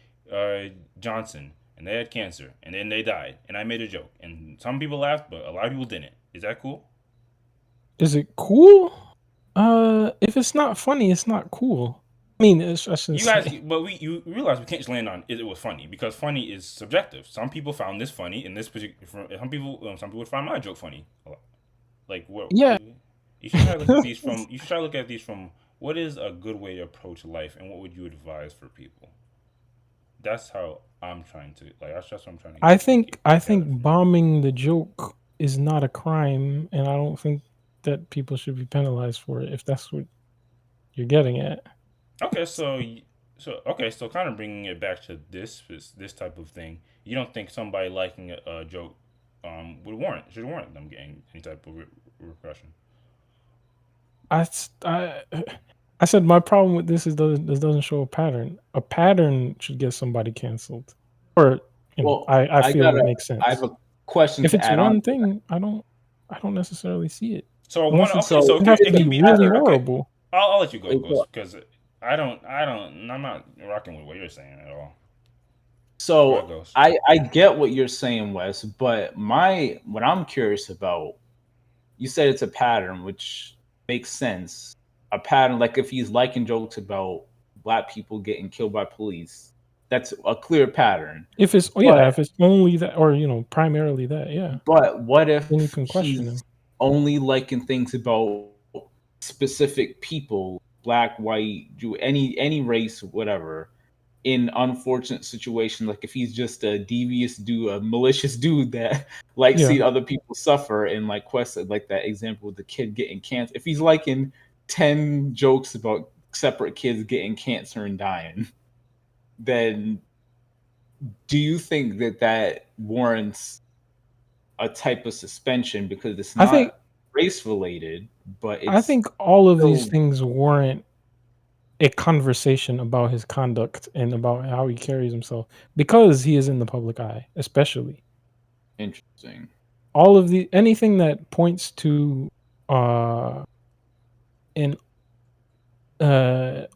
Johnson, and they had cancer, and then they died, and I made a joke, and some people laughed, but a lot of people didn't. Is that cool? is it cool? If it's not funny, it's not cool. I mean, I shouldn't You guys, say. but you realize we can't just land on it was funny because funny is subjective. Some people found this funny, in this particular. Some people would find my joke funny. Like what? Yeah. You should try to look at these from. You should try to look at these from. What is a good way to approach life, and what would you advise for people? That's how I'm trying to like. That's just what I'm trying to. I think bombing the joke is not a crime, and I don't think that people should be penalized for it if that's what you're getting at. Okay, so kind of bringing it back to this type of thing. You don't think somebody liking a joke should warrant them getting any type of repression? I said my problem with this is this doesn't show a pattern. A pattern should get somebody canceled, or I feel it makes sense. I have a question. If to it's add one on thing, I don't necessarily see it. So Unless it has to can be be really either. horrible. Okay. I'll let you go, Ghost, because I'm not rocking with what you're saying at all. So I get what you're saying, Wes, but what I'm curious about, you said it's a pattern, which makes sense. A pattern, like if he's liking jokes about black people getting killed by police, that's a clear pattern. If it's if it's only that, or primarily that, yeah. But what if then you can question him. Only liking things about specific people, black, white, Jew, any race, whatever, in unfortunate situations, like if he's just a devious dude, a malicious dude that likes seeing other people suffer, and like Quest said, like that example with the kid getting cancer, if he's liking 10 jokes about separate kids getting cancer and dying, then do you think that warrants a type of suspension because it's not race related, but I think all of these things warrant a conversation about his conduct and about how he carries himself because he is in the public eye, especially. Interesting. All of anything that points to an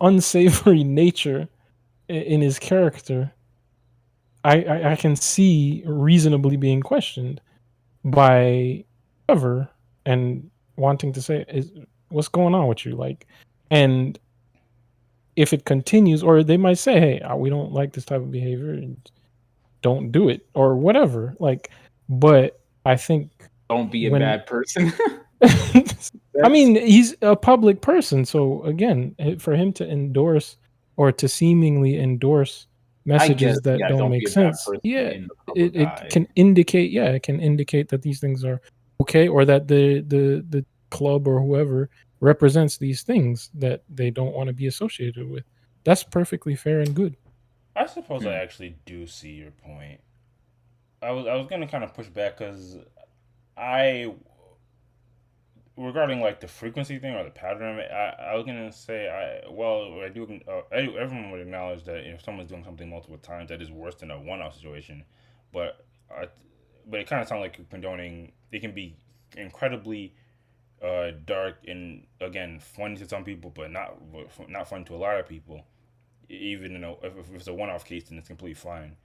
unsavory nature in his character, I can see reasonably being questioned by whoever and wanting to say, what's going on with you? Like, and if it continues, or they might say, "Hey, we don't like this type of behavior, and don't do it," or whatever. Like, but I think Don't be a when bad person. I mean, he's a public person, so again, for him to endorse or to seemingly endorse I guess, messages that yeah, don't don't make be a bad sense, person yeah, in the public it eye. can indicate, it can indicate that these things are okay, or that the club or whoever represents these things that they don't want to be associated with. That's perfectly fair and good. I suppose I actually do see your point. I was gonna kind of push back because I regarding like the frequency thing or the pattern of it, I was gonna say I do everyone would acknowledge that if someone's doing something multiple times, that is worse than a one-off situation, but I, but it kind of sounds like you're condoning. It can be incredibly dark and again funny to some people, but not fun to a lot of people. Even if it's a one-off case, then it's completely fine.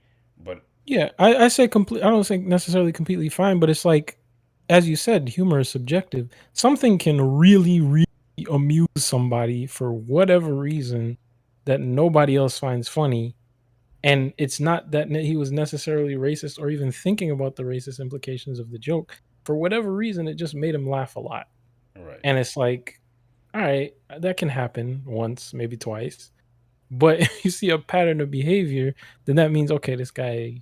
But Yeah, I say complete. I don't think necessarily completely fine, but it's like, as you said, humor is subjective. Something can really, really amuse somebody for whatever reason that nobody else finds funny, and it's not that he was necessarily racist or even thinking about the racist implications of the joke. For whatever reason, it just made him laugh a lot, right, and it's like, all right, that can happen once, maybe twice, but if you see a pattern of behavior, then that means okay, this guy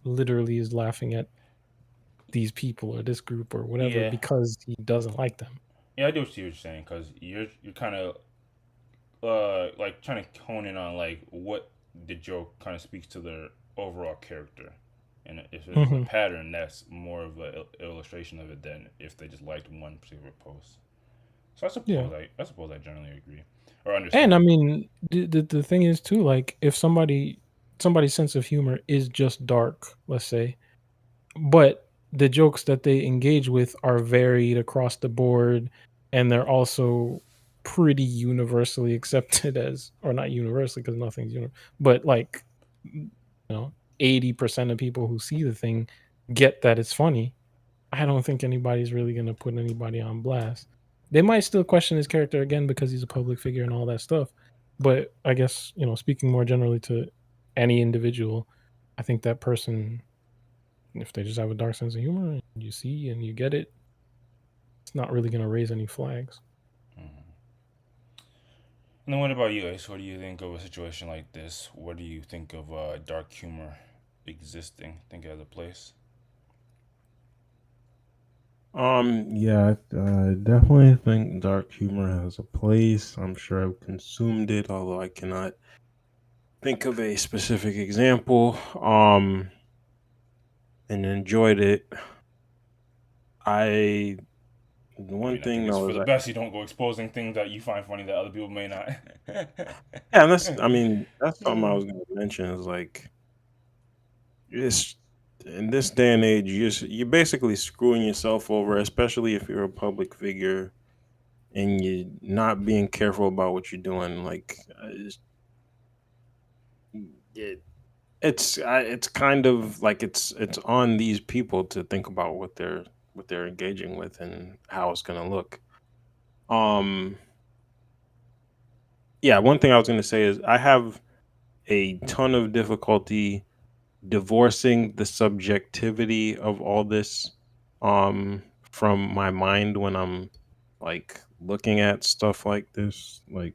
literally is laughing at these people or this group or whatever yeah, because he doesn't like them. yeah, I do see what you're saying because you're kind of like trying to hone in on like what the joke kind of speaks to their overall character, and if there's a Mhm. pattern, that's more of a illustration of it than if they just liked one particular post. So Yeah. I suppose I generally agree or And I understand. mean, the thing is too, like if somebody's sense of humor is just dark, let's say, but the jokes that they engage with are varied across the board, and they're also pretty universally accepted as, or not universally because nothing's but like, 80% of people who see the thing get that it's funny. I don't think anybody's really gonna put anybody on blast. They might still question his character again because he's a public figure and all that stuff. But I guess, speaking more generally to any individual, I think that person, if they just have a dark sense of humor and you see and you get it, it's not really gonna raise any flags. Mhm. And then what about you, Ace? What do you think of a situation like this? What do you think of dark humor existing? Think it has a place? Yeah, I definitely think dark humor has a place. I'm sure I've consumed it, although I cannot think of a specific example. And enjoyed it. I I one mean, I think thing it's though for is the best you don't go exposing things that you find funny that other people may not. yeah, and that's I mean that's something I was going to mention is like it's in this day and age you're basically screwing yourself over, especially if you're a public figure and you're not being careful about what you're doing. Like it, it's kind of like it's on these people to think about what they're engaging with and how it's going to look. Um, yeah, one thing I was going to say is I have a ton of difficulty divorcing the subjectivity of all this from my mind when I'm like looking at stuff like this. Like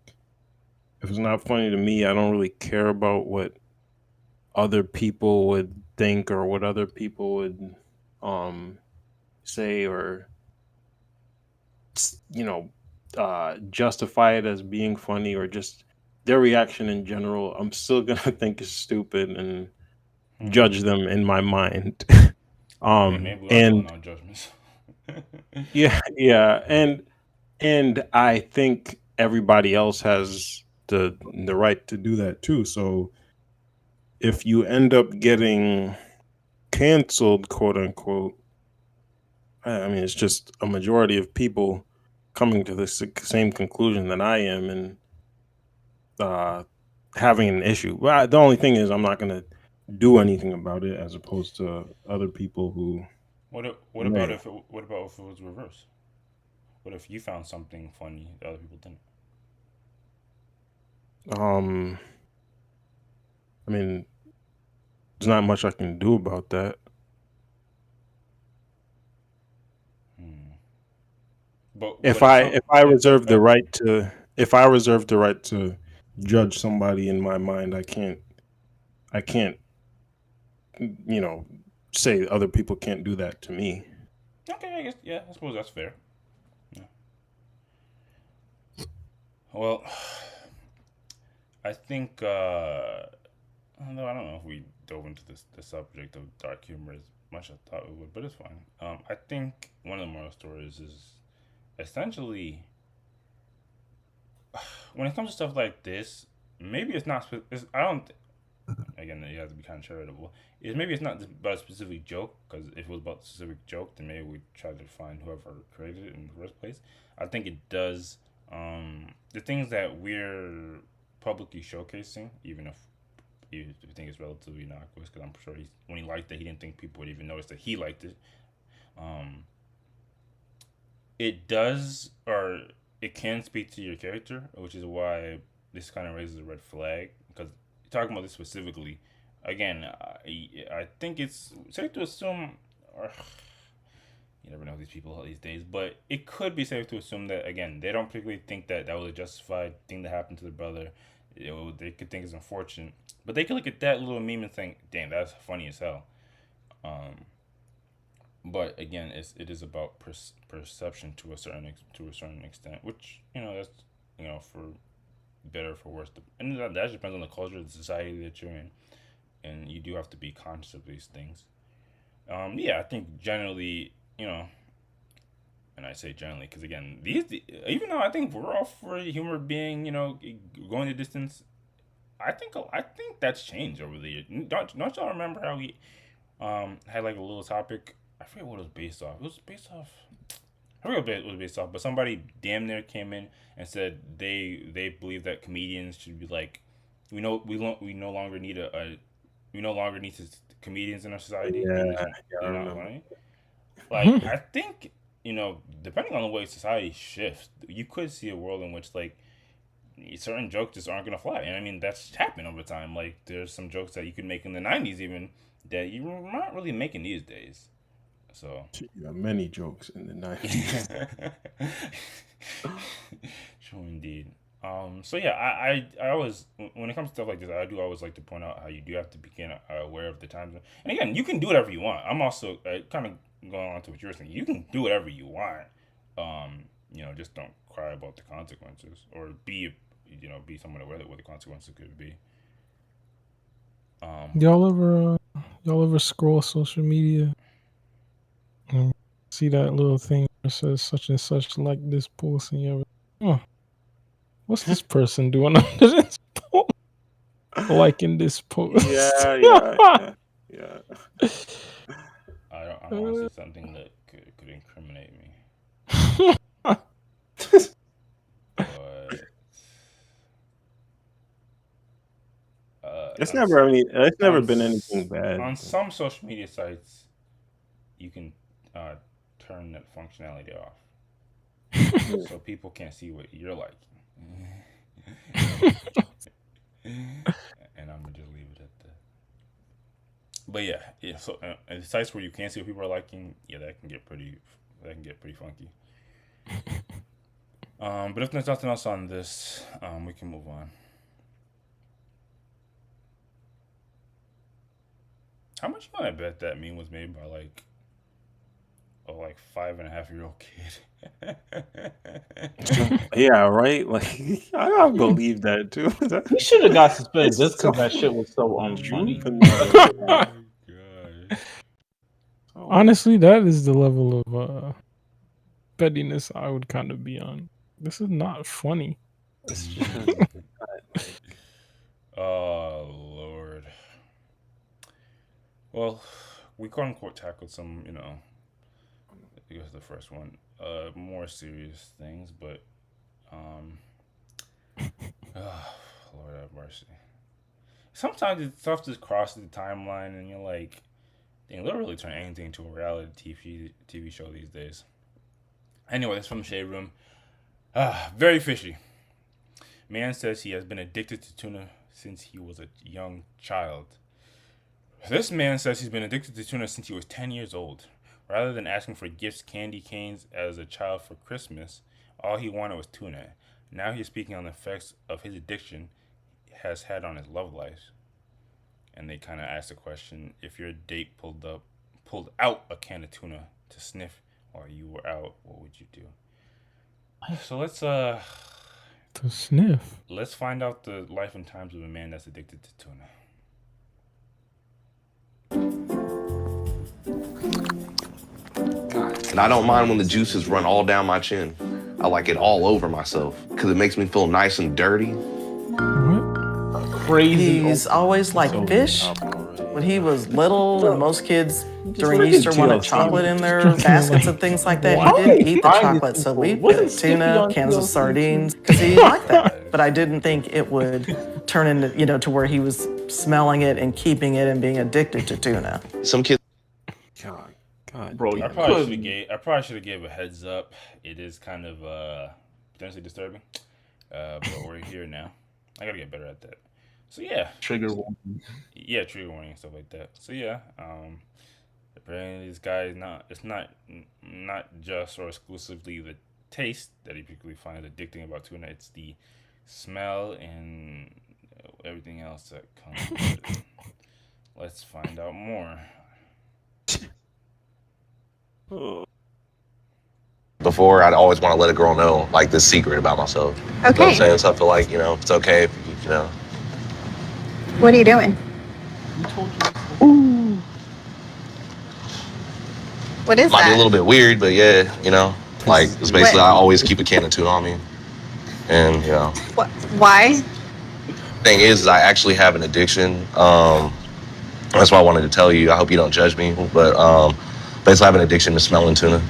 if it's not funny to me, I don't really care about what other people would think or what other people would um say or you know justify it as being funny or just their reaction in general. I'm still gonna think it's stupid and Hmm. judge them in my mind. I mean, maybe we are building And our judgments. yeah, yeah, and I think everybody else has the right to do that too. So if you end up getting canceled, quote unquote, I mean, it's just a majority of people coming to the same conclusion that I am and uh, having an issue. Well, the only thing is, I'm not going to do anything about it, as opposed to other people who may. What about if it was reverse? What if you found something funny that other people didn't? Um, I mean, there's not much I can do about that. Hmm. But If it's I some. if I Yeah, reserve the go ahead. right to if I reserve the right to judge somebody in my mind, I can't you know say other people can't do that to me. Okay, I guess yeah. I suppose that's fair. Yeah. Well, I think. Although I don't know if we dove into the subject of dark humor as much as I thought we would, but it's fine. I think one of the moral stories is essentially when it comes to stuff like this, maybe it's not. It's, I don't. Again, you have to be kind of charitable. Is maybe it's not about a specific joke because if it was about a specific joke, then maybe we try to find whoever created it in the first place. I think it does. The things that we're publicly showcasing, even if you think it's relatively innocuous, because I'm sure when he liked it, he didn't think people would even notice that he liked it. Um, it does, or it can speak to your character, which is why this kind of raises a red flag. Because talking about this specifically, again, I think it's safe to assume, or you never know these people these days, but it could be safe to assume that again they don't particularly think that that was a justified thing that happened to the brother. They could think it's unfortunate, but they could look at that little meme and think, "Damn, that's funny as hell." Um, but again, it is about perception to a certain extent, which that's for better or for worse, and that depends on the culture of the society that you're in, and you do have to be conscious of these things. Yeah, I think generally, and I say generally because again, even though I think we're all for humor being going the distance, I think that's changed over the years. Don't y'all remember how we had like a little topic? I forget what it was based off. It was based off. I forget what it was based off, but somebody damn near came in and said they believe that comedians should be like, we no longer need we no longer need comedians in our society Yeah, because yeah, I they're not remember. funny. Like I think depending on the way society shifts, you could see a world in which like certain jokes just aren't gonna fly, and I mean that's happened over time. Like there's some jokes that you could make in the '90s even that you're not really making these days. So Yeah, many jokes in the 90s. true indeed. So yeah, I always when it comes to stuff like this, I do always like to point out how you do have to begin aware of the times. And again, you can do whatever you want. I'm also kind of going on to what you were saying. You can do whatever you want. Just don't cry about the consequences, or be somewhat aware that what the consequences could be. Um, y'all ever scroll social media and see that little thing that says such and such like this post and you're oh, what's this person doing under this post? Liking this post. Yeah, yeah, yeah, yeah. I want to see something that could incriminate me, but It's never. I mean, it's never on been anything bad. on some social media sites you can uh, turn that functionality off, so people can't see what you're liking. And I'm gonna just leave it at that. But yeah. So and sites where you can't see what people are liking, yeah, that can get pretty funky. But if there's nothing else on this, we can move on. How much you want to bet that meme was made by like a 5.5-year-old kid? Yeah, right. Like I believe that too. He should have got suspended It's just because so that shit was so unfunny. stupid. Oh my gosh. So Honestly, that is the level of pettiness I would kind of be on. This is not funny. it's just like Oh Lord. Well, we quote unquote tackled some, I guess the first one, more serious things, but um, Lord have mercy. Sometimes it's tough to cross the timeline, and you're like, dang, they'll really turn anything into a reality TV show these days. Anyway, that's from the Shade Room. Very fishy. Man says he has been addicted to tuna since he was a young child. This man says he's been addicted to tuna since he was 10 years old. Rather than asking for gifts, candy canes as a child for Christmas, all he wanted was tuna. Now he's speaking on the effects of his addiction has had on his love life. And they kind of asked the question, if your date pulled out a can of tuna to sniff while you were out, what would you do? So let's To sniff. let's find out the life and times of a man that's addicted to tuna. And I don't mind when the juices run all down my chin. I like it all over myself because it makes me feel nice and dirty. Crazy. He's always liked fish. When he was little, and most kids during freaking Easter wanted TLC. chocolate in their baskets and things like that. He didn't eat the chocolate, so we put tuna, cans of sardines, because he liked that. But I didn't think it would turn into, to where he was smelling it and keeping it and being addicted to tuna. Some kids. God, Bro, I probably should have gave a heads up. It is kind of potentially disturbing, but we're here now. I gotta get better at that. So yeah, trigger warning. Yeah, trigger warning and stuff like that. So yeah, apparently this guy is not just or exclusively the taste that he particularly finds addicting about tuna. It's the smell and everything else that comes with it. Let's find out more. Before, I'd always want to let a girl know, like, this secret about myself. Okay. You know what I'm saying? So I feel like, it's okay if, What are you doing? What is Might be a that? little bit weird, but yeah, like, it's basically, I always keep a can of tuna on me. And, What? Why? thing is I actually have an addiction. That's why I wanted to tell you. I hope you don't judge me, but basically I have an addiction to smelling tuna.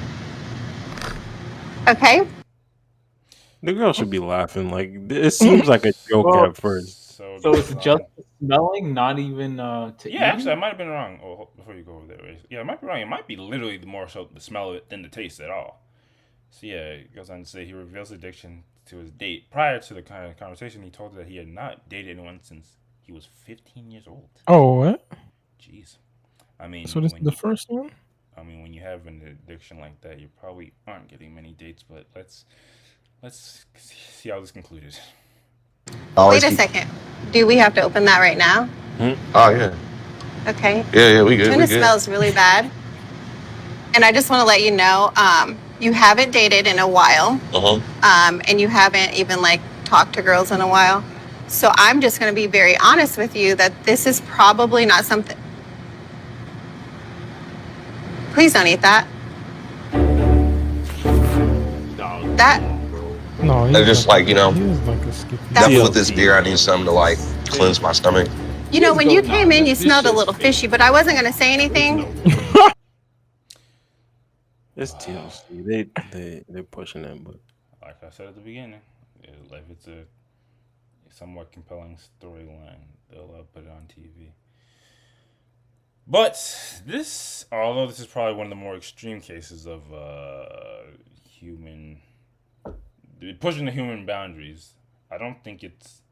Okay. The girl should be laughing. Like, it seems like a joke at first. So it's just smelling, not even to eat? Actually, I might have been wrong. Oh, before you go over there, yeah, I might be wrong. It might be literally more so the smell of it than the taste at all. So yeah, it goes on to say he reveals addiction to his date. Prior to the kind of conversation, he told her that he had not dated anyone since he was 15 years old. Oh, what? Jeez. I mean, So this is the first one? I mean, when you have an addiction like that, you probably aren't getting many dates. But let's see how this concluded. Wait a second. Do we have to open that right now? Oh, yeah. Okay. Yeah, we good. Tuna smells really bad. And I just want to let you know, you haven't dated in a while. And you haven't even talked to girls in a while. So I'm just going to be very honest with you that this is probably not something. Please don't eat that. No, They're just like, he was like a skippy. definitely with this beer, I need something to cleanse my stomach. When you came in, you smelled a little fishy, but I wasn't going to say anything. It's TLC. They're pushing them, but Like I said at the beginning, if it's a somewhat compelling storyline, they'll put it on TV. But although this is probably one of the more extreme cases of pushing the human boundaries, I don't think it's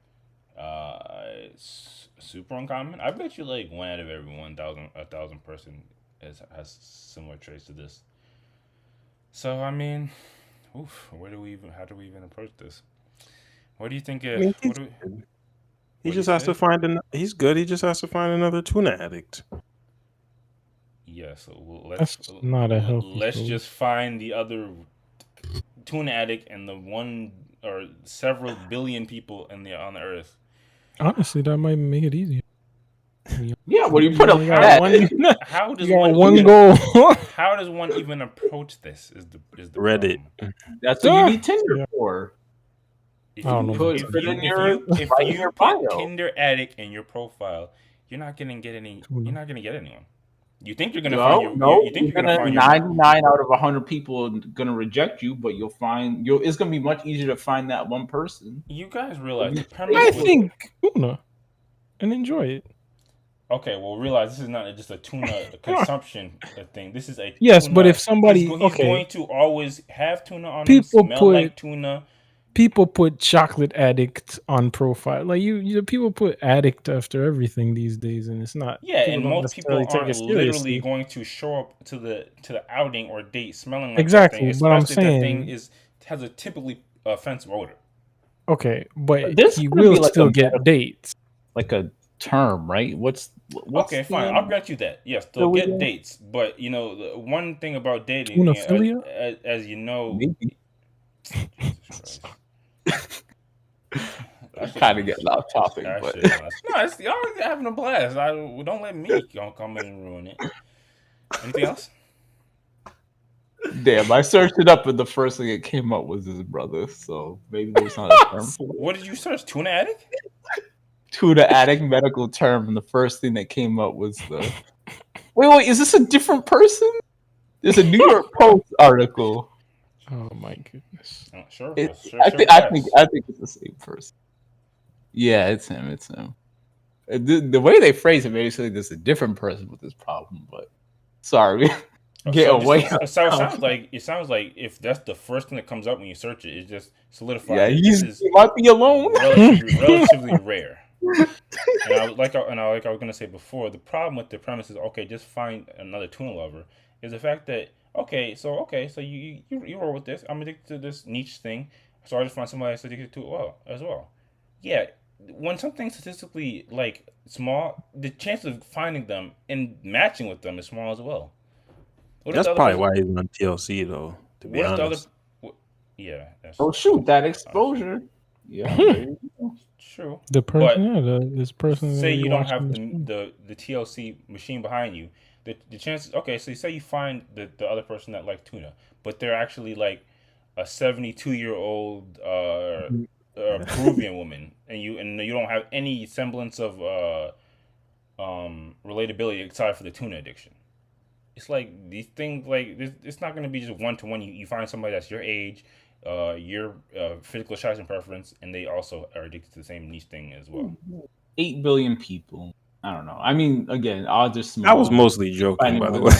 super uncommon. I bet you 1 out of every 1,000 person has similar traits to this. So I mean, how do we even approach this? What do you think? he just has to find he's good. He just has to find another tuna addict. Yeah, so That's not a healthy let's solution. just find the other tuna addict and the one or several billion people on the earth. Honestly, that might make it easier. Yeah, what do you put up got that? How does You got one one even, goal. How does one even approach this? Is the Reddit. problem. That's what you need Tinder for. If I don't know. Put it in your put bio. Tinder addict in your profile, you're not gonna get any. You're not gonna get anyone. You think you're gonna You think you're gonna 99 out of 100 people are gonna reject you, but it's gonna be much easier to find that one person. You guys realize the premise. I think tuna and enjoy it. Okay, well, realize this is not just a tuna consumption thing. This is a Yes, tuna, but if somebody he's going to always have tuna on him, People smell put- like tuna. people put chocolate addict on profile. Like people put addict after everything these days, and it's not. Yeah, People and don't most people necessarily take aren't it literally seriously. going to show up to the outing or date smelling like that thing, Exactly, but I'm especially if that thing saying, has a typically offensive odor. okay, but There's he gonna will be like still a get dates. like a term, right? What's Okay, fine. I'll grant you that. Yes, they'll we get dates, but the one thing about dating, Tunaphilia? as you know, maybe Jesus Christ. kind of getting off topic, I but should no, y'all having a blast. Don't let me come in and ruin it. Anything else? damn, I searched it up and the first thing that came up was his brother. So maybe there's not a term for it. What did you search? Tuna addict? Tuna addict medical term, and the first thing that came up was the. Wait, is this a different person? There's a New York Post article. Oh my goodness! Sure. I think it's the same person. Yeah, it's him. It's him. The way they phrase it, basically, there's a different person with this problem. But sorry, get away. So it sounds like if that's the first thing that comes up when you search it, it just solidifies. Yeah, he might be alone. Relatively rare. And I was gonna say before, the problem with the premise is okay, just find another tuna lover. Is the fact that so you roll with this. I'm addicted to this niche thing, so I just find somebody that's addicted to it as well. Yeah, when something's statistically like small, the chance of finding them and matching with them is small as well. That's probably why he's on TLC though. To be honest. Yeah. Oh shoot, that exposure. Yeah. True. The person, this person. Say you don't have the TLC machine behind you. The chances. Okay, so you say you find the other person that like tuna, but they're actually like a 72-year-old Peruvian woman, and you don't have any semblance of relatability aside for the tuna addiction. It's like these things. Like it's not going to be just one to one. You find somebody that's your age, your physical choice and preference, and they also are addicted to the same niche thing as well. 8 billion people. I don't know. I mean, again, I'll just. I was mostly joking, by the way.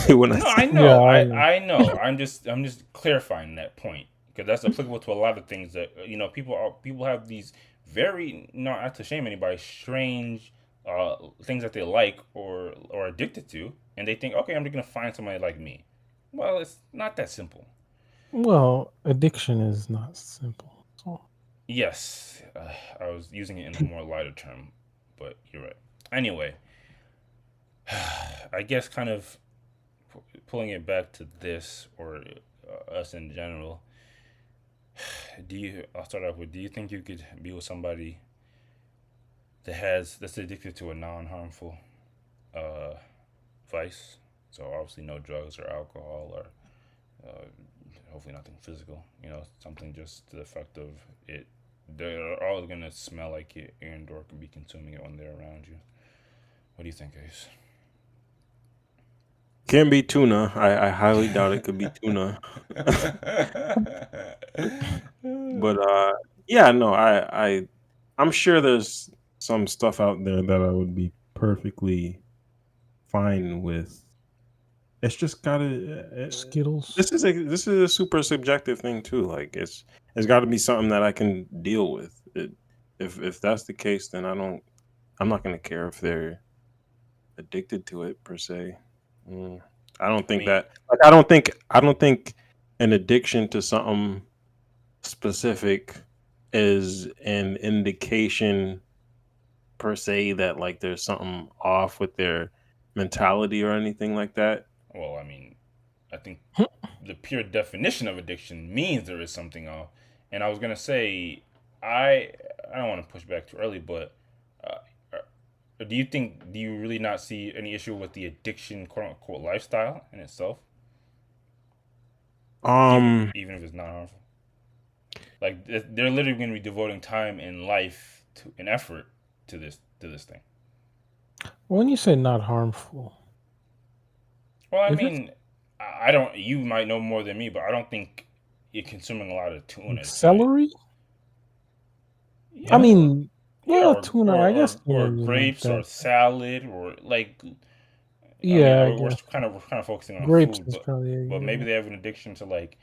I know. I know. I'm just clarifying that point because that's applicable to a lot of things that people have these very, not to shame anybody, strange things that they like or addicted to, and they think, okay, I'm just gonna find somebody like me. Well, it's not that simple. Well, addiction is not simple. So. Yes, I was using it in a more lighter term, but you're right. Anyway, I guess kind of pulling it back to this or us in general. I'll start off with, do you think you could be with somebody that's addicted to a non-harmful vice? So obviously no drugs or alcohol or hopefully nothing physical. Something just to the effect of it. They're all gonna smell like it and or can be consuming it when they're around you. What do you think, Ace? Can be tuna. I highly doubt it could be tuna. But yeah, no, I'm sure there's some stuff out there that I would be perfectly fine with. It's just gotta Skittles. This is a super subjective thing too. Like it's got to be something that I can deal with. If that's the case, then I'm not gonna care if they're addicted to it per se. I don't think I don't think an addiction to something specific is an indication per se that like there's something off with their mentality or anything like that. Well, I mean, I think the pure definition of addiction means there is something off. And I was gonna say, I don't want to push back too early, but do you really not see any issue with the addiction, quote unquote, lifestyle in itself? Even if it's not harmful, like they're literally going to be devoting time and life and effort to this thing. When you say not harmful, well, I mean, I don't. You might know more than me, but I don't think you're consuming a lot of tuna. Celery. Yeah, I mean. Yeah, or tuna, I guess. Or grapes, or salad, or like. Yeah, we're kind of focusing on grapes food, but maybe they have an addiction to like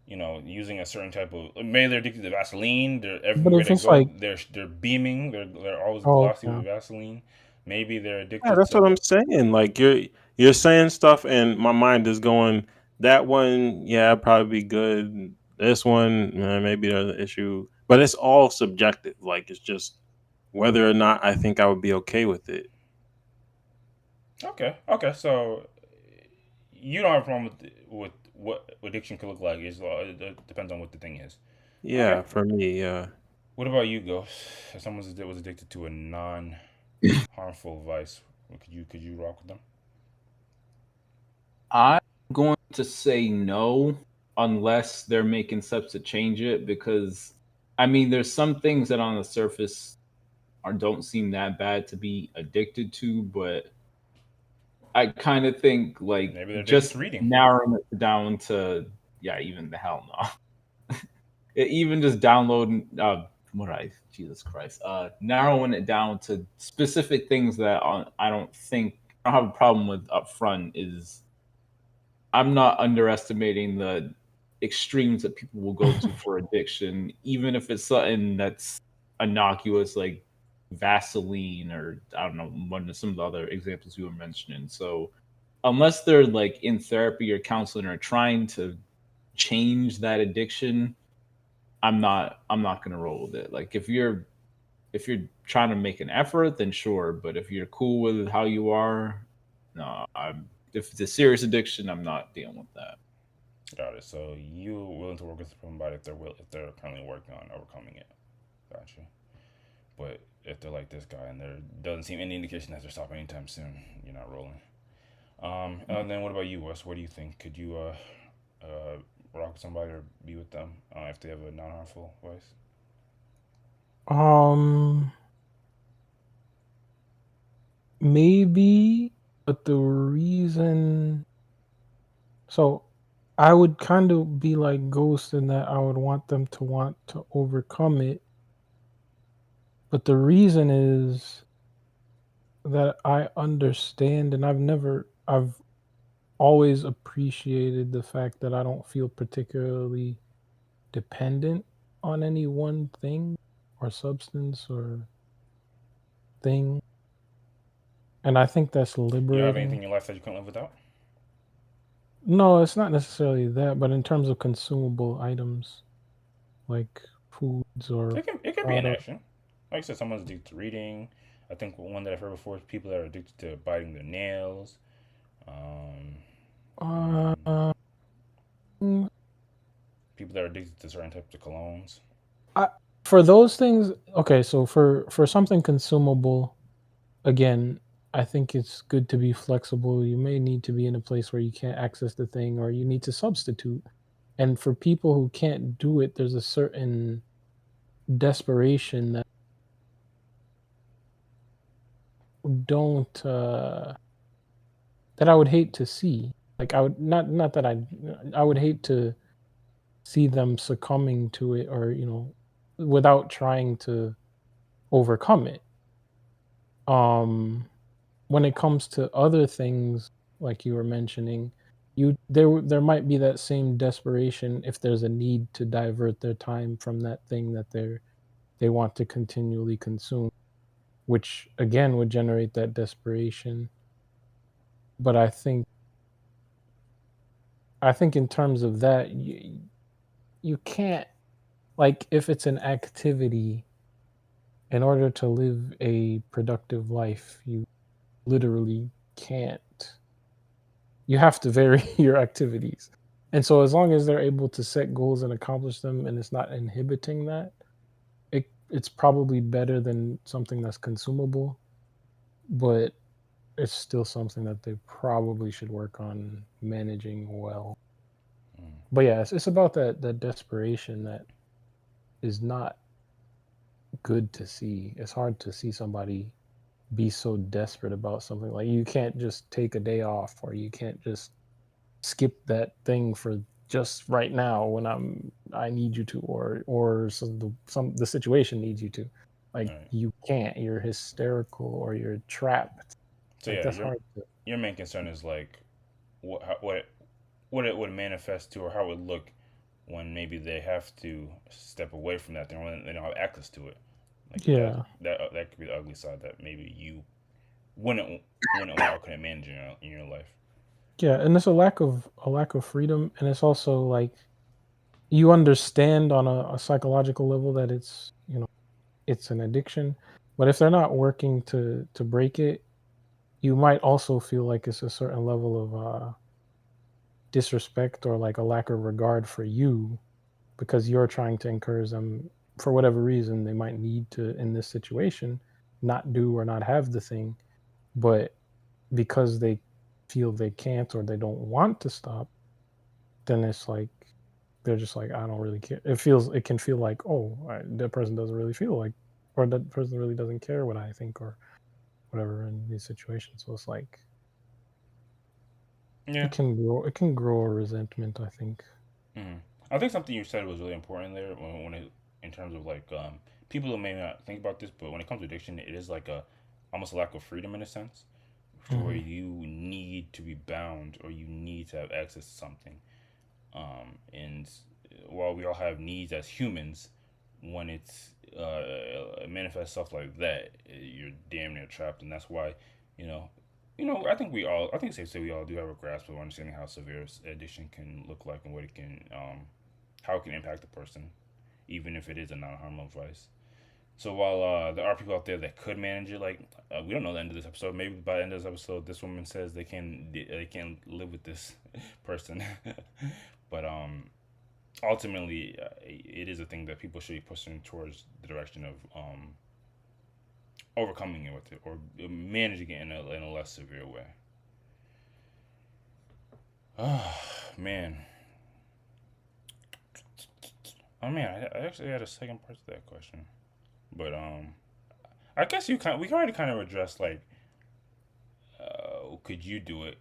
using a certain type of, maybe they're addicted to Vaseline. They're But everywhere if they it's go. like, They're beaming. They're always oh, glossy with okay. Vaseline. Maybe they're Yeah, addicted that's what to. I'm saying. Like you're saying stuff, and my mind is going. That one, yeah, probably be good. This one, maybe there's an issue, but it's all subjective. Like it's just whether or not I think I would be okay with it. Okay. So you don't have a problem with what addiction could look like. It depends on what the thing is. Okay. Yeah, for me, yeah. What about you, Ghost? If someone was addicted to a non harmful vice, could you rock with them? I'm going to say no unless they're making steps to change it, because I mean there's some things that on the surface don't seem that bad to be addicted to, but I kind of think like Maybe they're addicted just to reading. narrowing it down to even the hell no. Even just downloading Jesus Christ, narrowing it down to specific things that I don't think I don't have a problem with up front is I'm not underestimating the extremes that people will go to for addiction, even if it's something that's innocuous like Vaseline or I don't know, one of some of the other examples you were mentioning. So unless they're like in therapy or counseling or trying to change that addiction, I'm not gonna roll with it. Like if you're trying to make an effort, then sure. But if you're cool with how you are, no, if it's a serious addiction, I'm not dealing with that. Got it. So you willing to work with somebody if they're currently working on overcoming it. Gotcha. But if they're like this guy and there doesn't seem any indication that they're stopping anytime soon, you're not rolling. And then what about you, Wes? What do you think? Could you rock with somebody or be with them if they have a non-harmful vice? Maybe, but the reason, so I would kind of be like Ghost in that I would want them to want to overcome it. But the reason is that I understand, and I've always appreciated the fact that I don't feel particularly dependent on any one thing or substance or thing. And I think that's You don't have anything liberating. in your life that you couldn't live without? No, it's not necessarily that, but in terms of consumable items like foods or It could be an product. action. Like I said, someone's addicted to reading. I think one that I've heard before is people that are addicted to biting their nails. Um, mm, Uh, mm, People that are addicted to certain types of colognes. I, for those things, okay, so for something consumable, again, I think it's good to be flexible. You may need to be in a place where you can't access the thing or you need to substitute. And for people who can't do it, there's a certain desperation that don't that I would hate to see. Like I would not that I would hate to see them succumbing to it or, without trying to overcome it. Um when it comes to other things like you were mentioning, there might be that same desperation if there's a need to divert their time from that thing that they want to continually consume, which again would generate that desperation. But I think in terms of that, you can't, like, if it's an activity, in order to live a productive life, you literally can't. You have to vary your activities. And so as long as they're able to set goals and accomplish them and it's not inhibiting that, it's probably better than something that's consumable, but it's still something that they probably should work on managing well. Mm. But yeah, it's about that desperation that is not good to see. It's hard to see somebody be so desperate about something. Like you can't just take a day off or you can't just skip that thing for just right now when I need you to, or the situation needs you to. Like All right. you can't. You're hysterical or you're trapped. So Like yeah, that's hard to. your main concern is like what it would manifest to or how it would look when maybe they have to step away from that thing when they don't have access to it. Like Yeah. that could be the ugly side that maybe you wouldn't want or couldn't manage in your life. Yeah, and it's a lack of freedom, and it's also like you understand on a psychological level that it's it's an addiction, but if they're not working to break it, you might also feel like it's a certain level of disrespect or like a lack of regard for you because you're trying to encourage them for whatever reason they might need to in this situation not do or not have the thing, but because they feel they can't or they don't want to stop, then it's like they're just like, I don't really care. It can feel like, oh, that person doesn't really feel like, or that person really doesn't care what I think or whatever in these situations. So it's like Yeah. it can grow a resentment, I think. Mm-hmm. I think something you said was really important there in terms of like people who may not think about this, but when it comes to addiction, it is like almost a lack of freedom in a sense, where you need to be bound or you need to have access to something. And while we all have needs as humans, when it manifests stuff like that, you're damn near trapped, and that's why, you know, I think it's safe to say we all do have a grasp of understanding how severe addiction can look like and what it can, how it can impact a person, even if it is a non-harmful vice. So while there are people out there that could manage it, like we don't know the end of this episode. Maybe by the end of this episode, this woman says they can live with this person, but ultimately, it is a thing that people should be pushing towards the direction of overcoming it with it or managing it in a less severe way. Oh man. Oh man, I actually had a second part to that question, but I guess we already kind of addressed like, could you do it?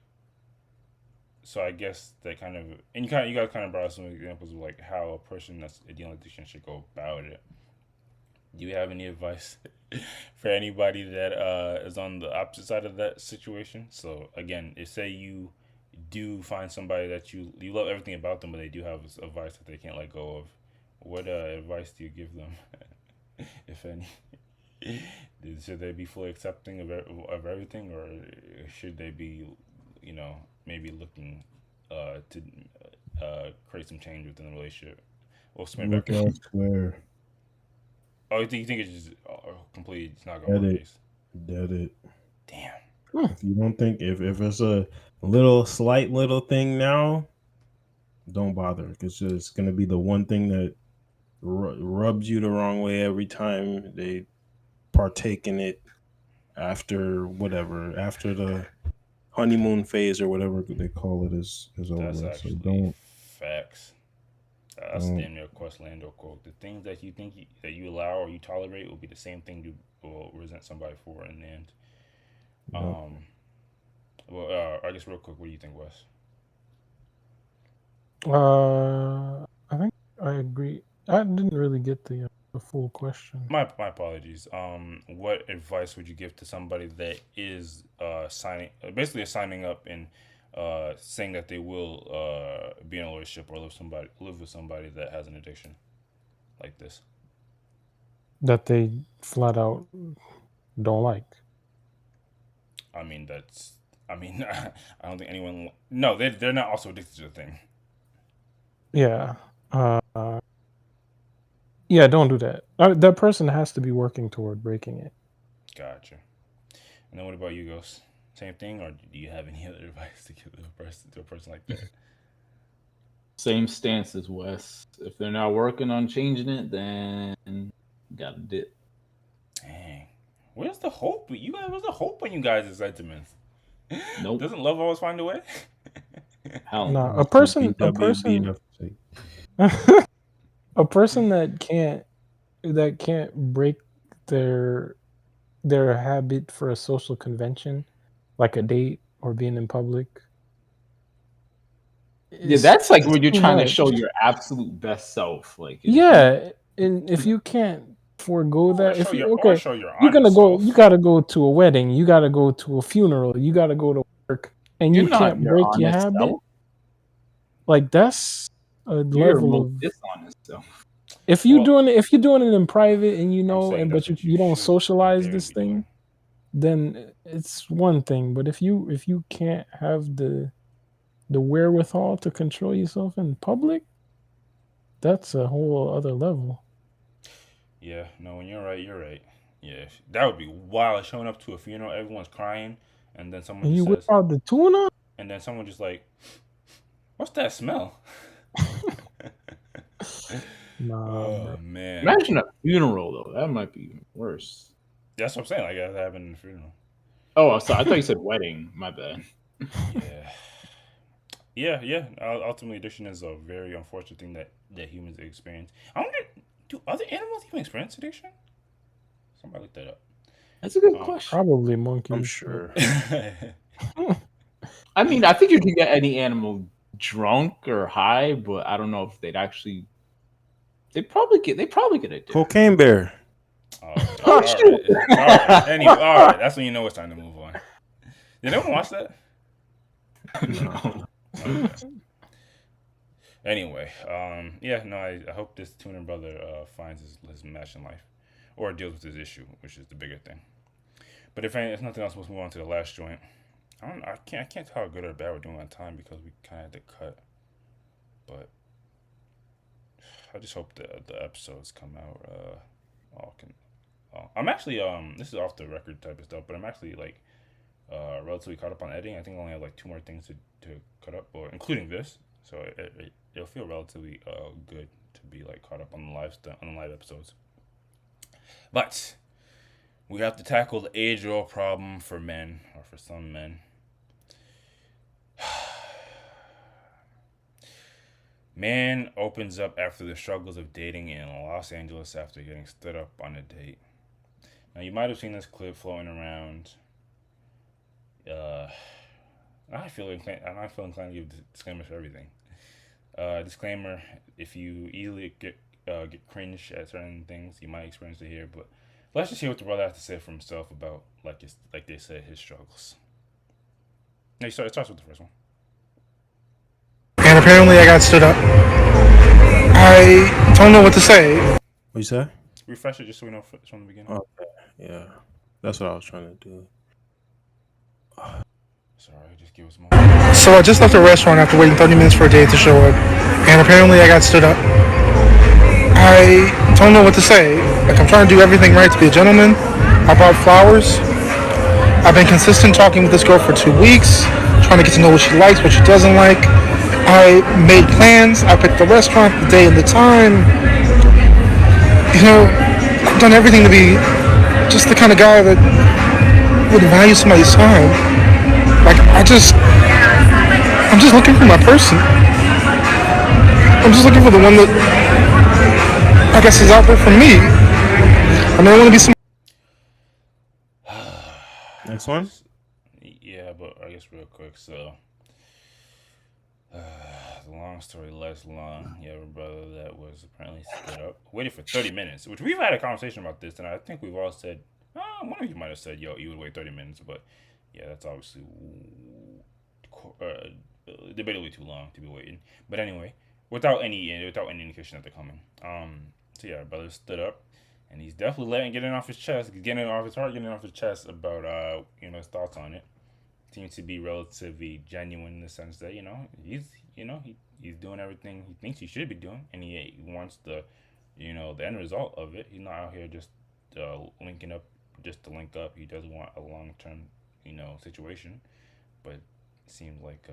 So I guess that kind of, and you guys kind of brought up some examples of like how a person that's dealing with addiction should go about it. Do you have any advice for anybody that is on the opposite side of that situation? So again, say you do find somebody that you love everything about them, but they do have a vice that they can't let go of. What advice do you give them, if any? Should they be fully accepting of everything, or should they be, maybe looking to create some change within the relationship? Well, look elsewhere. Oh, you think it's just completely? It's not going to work. Dead it. Damn. If you don't think if it's a slight little thing now, don't bother. It's just gonna be the one thing that rubs you the wrong way every time they partake in it after the honeymoon phase or whatever they call it is over. That's actually facts. That's damn near Questlando quote. The things that you think that you allow or you tolerate will be the same thing you will resent somebody for in the end. Well, I guess real quick, what do you think, Wes? I think I agree. I didn't really get the full question. My apologies. What advice would you give to somebody that is signing up and saying that they will be in a relationship or live with somebody that has an addiction like this? That they flat out don't like. I mean, I don't think anyone. No, they're not also addicted to the thing. Yeah. Yeah, don't do that. That person has to be working toward breaking it. Gotcha. And then what about you, Ghost? Same thing, or do you have any other advice to give to a person like that? Same stance as Wes. If they're not working on changing it, then you gotta dip. Dang. Where's the hope? Where's the hope in you guys' sentiments? Nope. Doesn't love always find a way? No, a person a person that can't break their habit for a social convention, like a date or being in public. Yeah, that's like when you're trying to show your absolute best self. Like, and if you can't forego that, you gotta go to a wedding, you gotta go to a funeral, you gotta go to work, and you can't break your habit. Like that's You're level most of dishonest, so. if you're doing it in private and you know, saying and that's but what you don't should socialize dare this be thing, doing. then it's one thing. But if you can't have the wherewithal to control yourself in public, that's a whole other level. Yeah, no, when you're right, you're right. Yeah, that would be wild. Showing up to a funeral, everyone's crying, and then someone And just you whip says, out the tuna? and then someone just like, "What's that smell?" Nah, Oh bro. man, Imagine a funeral though. That might be even worse. that's what I'm saying. Like that happened in the funeral. Oh, so I thought you said wedding. My bad. Yeah. Ultimately, addiction is a very unfortunate thing that humans experience. I wonder, do other animals even experience addiction? Somebody look that up. That's a good question. Probably monkeys. I'm sure. I mean, I think you can get any animal drunk or high, but I don't know if they'd actually. They probably get addicted. Cocaine bear. All right. Anyway, all right. That's when you know it's time to move on. Did anyone watch that? No. Okay. Anyway, I hope this tuner brother finds his match in life, or deals with his issue, which is the bigger thing. But if nothing else, let's move on to the last joint. I can't tell how good or bad we're doing on time because we kind of had to cut. But I just hope the episodes come out. I'm actually this is off the record type of stuff, but I'm actually like relatively caught up on editing. I think I only have like 2 more things to cut up, or including this. So it'll feel relatively good to be like caught up on the live episodes. But we have to tackle the age-old problem for men, or for some men. Man opens up after the struggles of dating in Los Angeles after getting stood up on a date. Now, you might have seen this clip floating around. I feel inclined to give disclaimers for everything. Disclaimer: if you easily get cringe at certain things, you might experience it here. But let's just hear what the brother has to say for himself about, like they said, his struggles. Now, it starts with the first one. And apparently I got stood up. I don't know what to say. What you say? Refresh it just so we know from the beginning. Okay, yeah. That's what I was trying to do. Sorry, just give us more. So I just left a restaurant after waiting 30 minutes for a date to show up. And apparently I got stood up. I don't know what to say. Like, I'm trying to do everything right to be a gentleman. I bought flowers. I've been consistent talking with this girl for 2 weeks, trying to get to know what she likes, what she doesn't like. I made plans. I picked the restaurant, the day, and the time. You know, I've done everything to be just the kind of guy that would value somebody's time. Like, I'm just looking for my person. I'm just looking for the one that I guess is out there for me. I mean, I want to be some. Next one? Yeah, but I guess real quick, so the long story less long. You have a brother that was apparently stood up, waited for 30 minutes, which we've had a conversation about this, and I think we've all said, one of you might have said, yo, you would wait 30 minutes, but yeah, that's obviously debatably too long to be waiting. But anyway, without any indication that they're coming. So yeah, brother stood up, and he's definitely getting it off his chest, getting it off his heart, getting it off his chest about his thoughts on it. Seems to be relatively genuine in the sense that he's doing everything he thinks he should be doing, and he wants the end result of it. He's not out here just linking up just to link up. He does want a long-term situation, but it seems like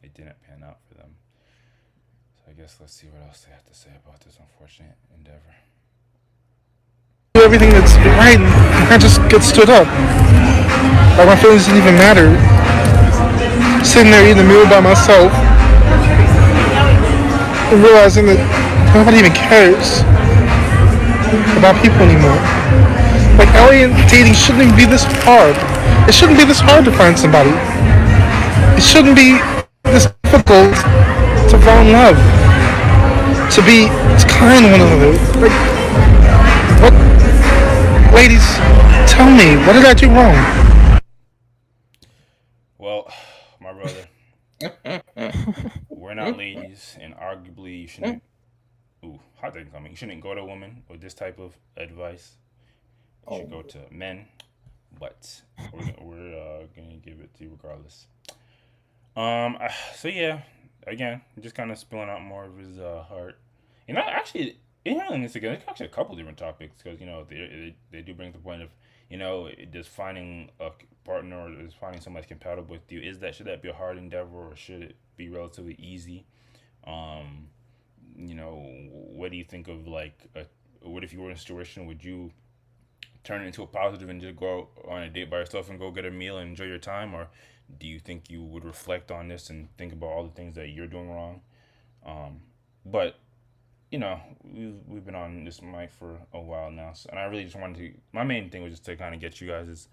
it didn't pan out for them. So I guess let's see what else they have to say about this unfortunate endeavor. Do everything that's right, and I just get stood up. Like, my feelings didn't even matter. Sitting there eating a meal by myself and realizing that nobody even cares about people anymore. Like, LA and dating shouldn't even be this hard. It shouldn't be this hard to find somebody. It shouldn't be this difficult to fall in love, to be kind to one another. Like, what? Ladies, tell me, what did I do wrong? Well, my brother, we're Or not, ladies, and arguably you shouldn't. Ooh, hot take coming. You shouldn't go to a woman with this type of advice. You should go to men, but we're gonna give it to you regardless. So yeah, again, just kind of spilling out more of his heart, and actually, it's actually a couple different topics because they do bring up the point of just finding a partner or just finding somebody that's compatible with you. Should that be a hard endeavor or should it be relatively easy? What do you think of what if you were in a situation? Would you turn it into a positive and just go on a date by yourself and go get a meal and enjoy your time, or do you think you would reflect on this and think about all the things that you're doing wrong? But we've been on this mic for a while now, and I really just wanted to. My main thing was just to kind of get you guys'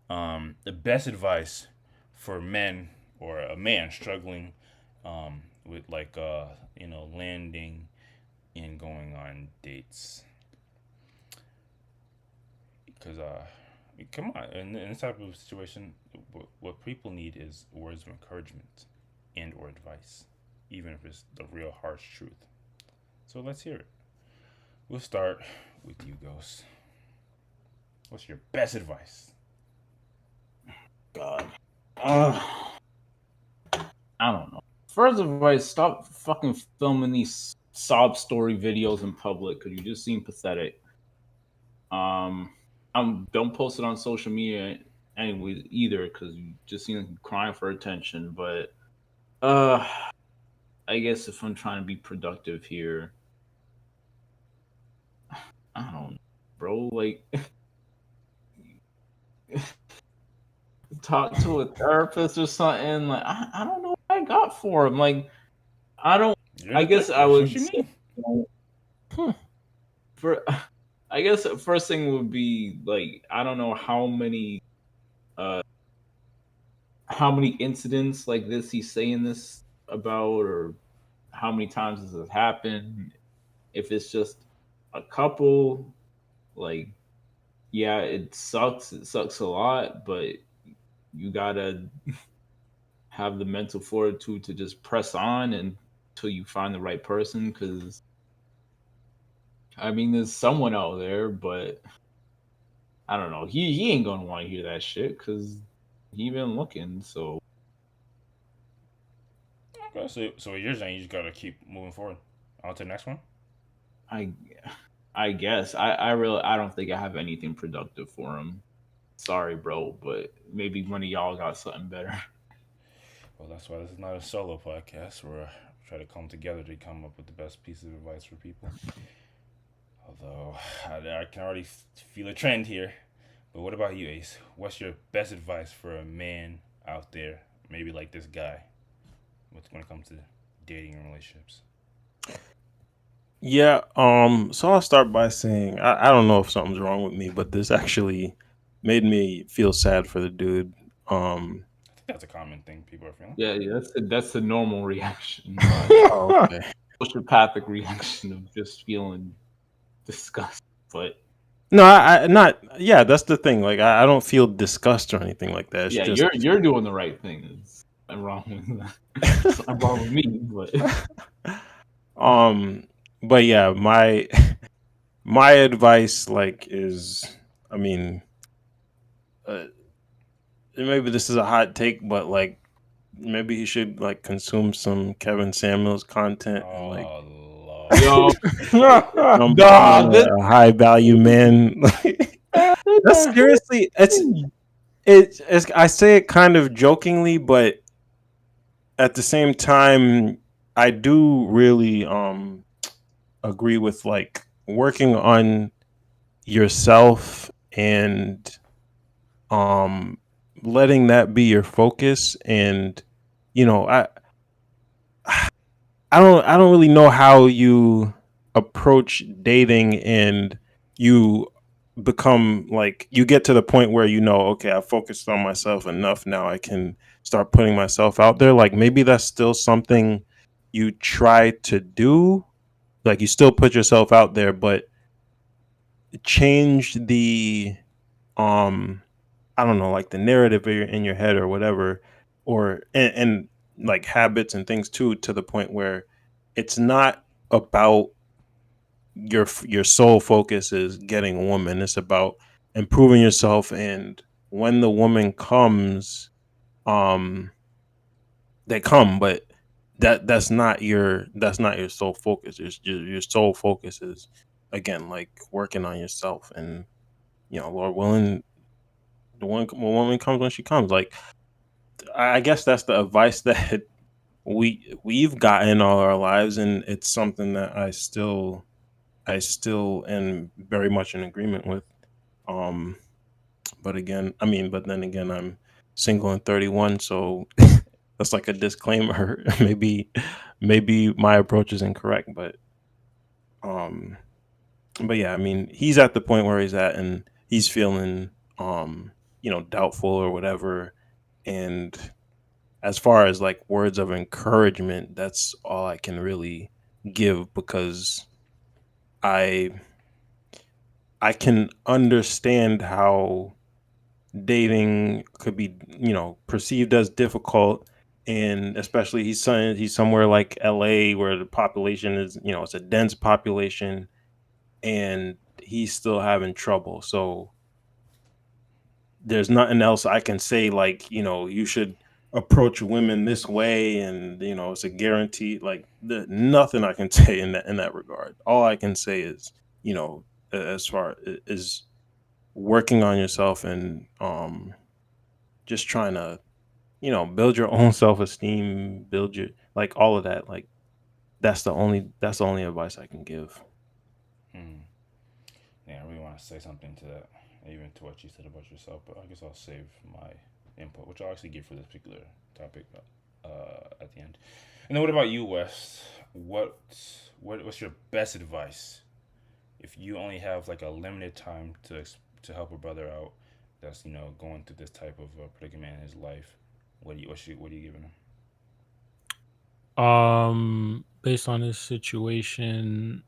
the best advice for men or a man struggling with landing and going on dates. Because come on, in this type of situation, what people need is words of encouragement and or advice, even if it's the real harsh truth. So let's hear it. We'll start with you, Ghost. What's your best advice? God. I don't know. First advice, stop fucking filming these sob story videos in public because you just seem pathetic. Don't post it on social media anyways either because you just seem like you're crying for attention. But I guess if I'm trying to be productive here, I don't know, bro. Like, talk to a therapist or something. Like, I don't know what I got for him. Like, I don't. I guess I would. I guess the first thing would be like I don't know how many incidents like this he's saying this about, or how many times this has happened. If it's just a couple, like, yeah, it sucks. It sucks a lot, but you gotta have the mental fortitude to just press on until you find the right person. Because I mean, there's someone out there, but I don't know. He ain't gonna want to hear that shit because he been looking. So okay, so what you're saying, you just gotta keep moving forward. On to the next one. I guess I don't think I have anything productive for him. Sorry, bro, but maybe one of y'all got something better. Well, that's why this is not a solo podcast where I try to come together to come up with the best piece of advice for people. Although I can already feel a trend here. But what about you, Ace? What's your best advice for a man out there, maybe like this guy, when it comes to dating and relationships? Yeah, so I'll start by saying I don't know if something's wrong with me, but this actually made me feel sad for the dude. I think that's a common thing people are feeling. Yeah, that's the normal reaction. Okay. Sociopathic reaction of just feeling disgust. But No, I not. Yeah, that's the thing. Like, I don't feel disgust or anything like that. It's yeah, just, you're doing the right thing. I'm wrong with that. I'm wrong with me, but but yeah, my advice is, I mean, maybe this is a hot take, but like maybe he should consume some Kevin Samuels content. Yo, a high value man. That's seriously, it's I say it kind of jokingly, but at the same time, I do really agree with working on yourself and letting that be your focus. And I don't really know how you approach dating and you become you get to the point where okay, I focused on myself enough, now I can start putting myself out there. Maybe that's still something you try to do, you still put yourself out there, but change the I don't know, the narrative in your head or whatever, and like habits and things too, to the point where it's not about your sole focus is getting a woman. It's about improving yourself, and when the woman comes, um, they come, but that's not your sole focus. Your sole focus is, again, like working on yourself, and Lord willing, the woman comes when she comes. Like, I guess that's the advice that we've gotten all our lives, and it's something that I still am very much in agreement with. Um, but then again, I'm single and 31, so that's like a disclaimer. Maybe my approach is incorrect, um, but yeah, I mean, he's at the point where he's at, and he's feeling, doubtful or whatever. And as far as like words of encouragement, that's all I can really give, because I I can understand how dating could be, perceived as difficult, and especially he's somewhere like LA where the population is, it's a dense population, and he's still having trouble. So there's nothing else I can say, like, you should approach women this way, and it's a guarantee. Like, nothing I can say in that regard. All I can say is, as far as working on yourself, and just trying to, build your own self-esteem, build your, like, all of that. Like, that's the only advice I can give. Hmm. Yeah, I really want to say something to that, even to what you said about yourself, but I guess I'll save my input, which I'll actually give for this particular topic at the end. And then what about you, Wes? What's your best advice if you only have like a limited time to help a brother out that's going through this type of predicament in his life? What are you giving him? Based on this situation,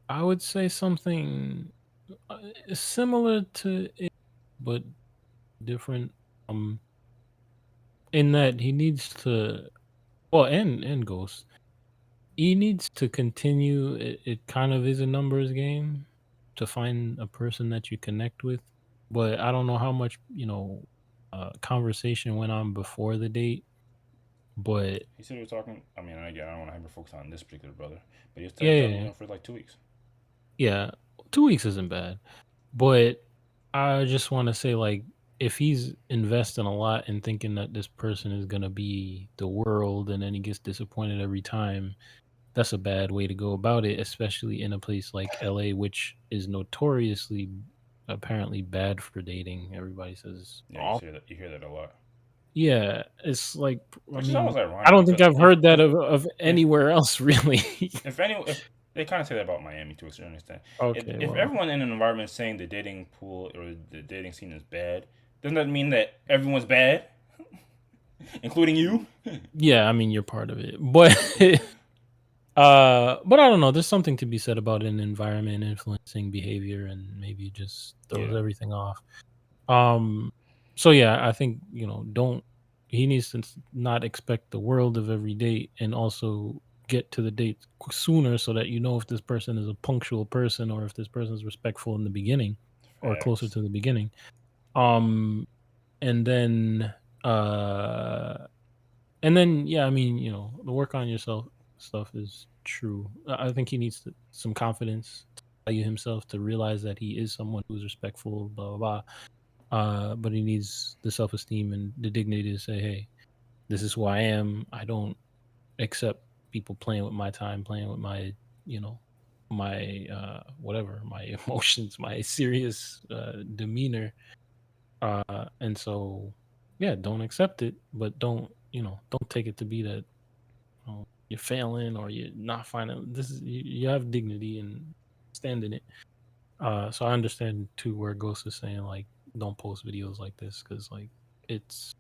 I would say something similar to it, but different. Um, in that he needs to, well, and Ghost, he needs to continue. It kind of is a numbers game to find a person that you connect with, but I don't know how much conversation went on before the date, but He said he was talking. I mean, again, I don't want to hyper focus on this particular brother, but he was yeah, talking yeah, to yeah. him for like 2 weeks. Yeah, 2 weeks isn't bad. But I just want to say, like, if he's investing a lot in thinking that this person is gonna be the world, and then he gets disappointed every time, that's a bad way to go about it, especially in a place like LA, which is notoriously apparently bad for dating. Everybody says Yeah, all. you hear that a lot, Yeah, it's like, I which is always mean, I ironic don't think because I've heard that of if anywhere else really. if they kind of say that about Miami to a certain extent. Okay, If well, everyone in an environment is saying the dating pool or the dating scene is bad, doesn't that mean that everyone's bad, including you? yeah, I mean, you're part of it, but but I don't know. There's something to be said about an environment influencing behavior, and maybe it just throws Yeah. everything off. Um, so yeah, I think don't. He needs to not expect the world of every date, and also get to the date sooner, so that if this person is a punctual person, or if this person is respectful in the beginning, or closer Facts. to the beginning. Um, and then uh yeah, I mean, the work on yourself stuff is true. I think he needs some confidence to value himself, to realize that he is someone who's respectful, blah blah blah. But he needs the self-esteem and the dignity to say, hey, this is who I am. I don't accept people playing with my time, playing with my, you know, my whatever, my emotions, my serious demeanor. And so yeah, don't accept it, but don't take it to be that you're failing, or you're not finding this is you have dignity and stand in it. So I understand too where Ghost is saying, like, don't post videos like this, because like it's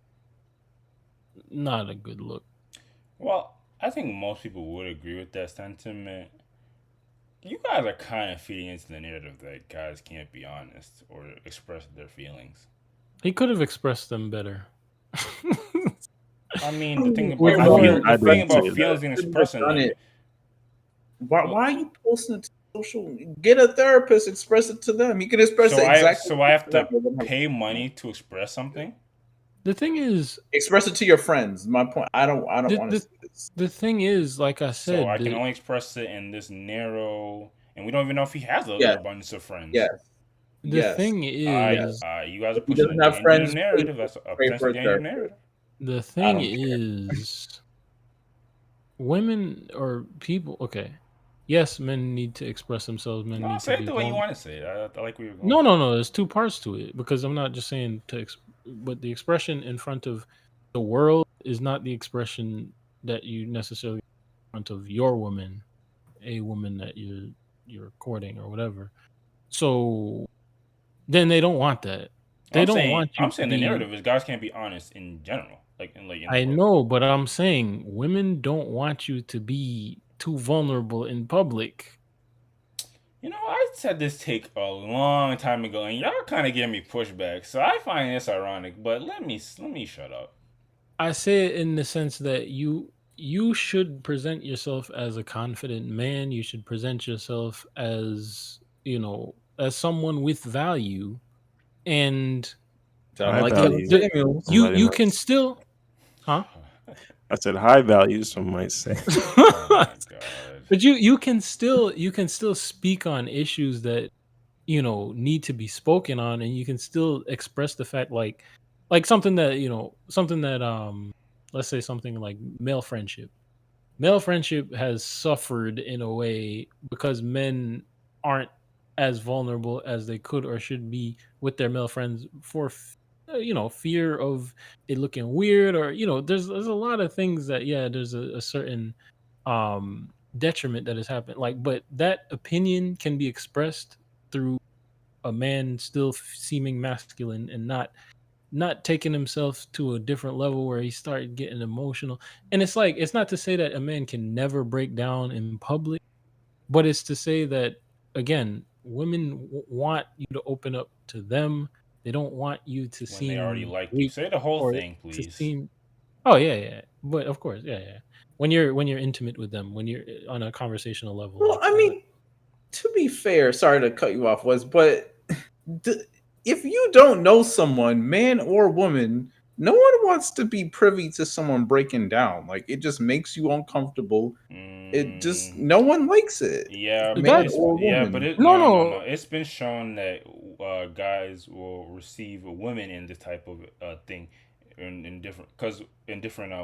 not a good look. Well, I think most people would agree with that sentiment. You guys are kind of feeding into the narrative that guys can't be honest or express their feelings. He could have expressed them better. I mean, the thing Wait, about Lauren, the thing didn't say about that. feelings in you this shouldn't have person, done like, it. Why are you posting it to social? Get a therapist. Express it to them. You can express it exactly. so I have to pay money to express something. The thing is, Express it to your friends. My point. I don't want to see this. the thing is, like I So said, I can only express it in this narrow, and we don't even know if he has a Yes. abundance of friends. Yes. the Yes. thing is, You guys are If he pushing a doesn't have dangerous friends, narrative. That's a pray for potentially a dangerous therapist. narrative. the thing don't care. is, women or people. Okay, yes, men need to express themselves. Men No, need say to it be the way you vulnerable. want to say it. I like where you're going. No. There's two parts to it because I'm not just saying but the expression in front of the world is not the expression that you necessarily in front of your woman, a woman that you're courting or whatever. So then they don't want that. They don't want you I'm to saying the be. narrative is guys can't be honest in general, in the I world. know, but I'm saying women don't want you to be too vulnerable in public. You know, I said this take a long time ago, and y'all kind of gave me pushback, so I find this ironic. But let me shut up. I say it in the sense that you should present yourself as a confident man. You should present yourself as as someone with value, and Sound High like Kevin value. Samuels. you Somebody you might can say. still, huh? I said high value. Some might say. Oh my god. But you can still speak on issues that need to be spoken on, and you can still express the fact like something that let's say something like male friendship. Male friendship has suffered in a way because men aren't as vulnerable as they could or should be with their male friends for fear of it looking weird, or there's a lot of things that there's a certain detriment that has happened, like, but that opinion can be expressed through a man still seeming masculine and not taking himself to a different level where he started getting emotional. And it's like, it's not to say that a man can never break down in public, but it's to say that, again, women want you to open up to them. They don't want you to When they already seem like you, weak say the whole or thing, to please. seem. Oh yeah. But of course, yeah. When you're intimate with them, when you're on a conversational level. Well, I mean, to be fair, sorry to cut you off, but if you don't know someone, man or woman, no one wants to be privy to someone breaking down. Like, it just makes you uncomfortable. It just, no one likes it. Yeah, Man but or woman. no. It's been shown that guys will receive women in this type of thing in different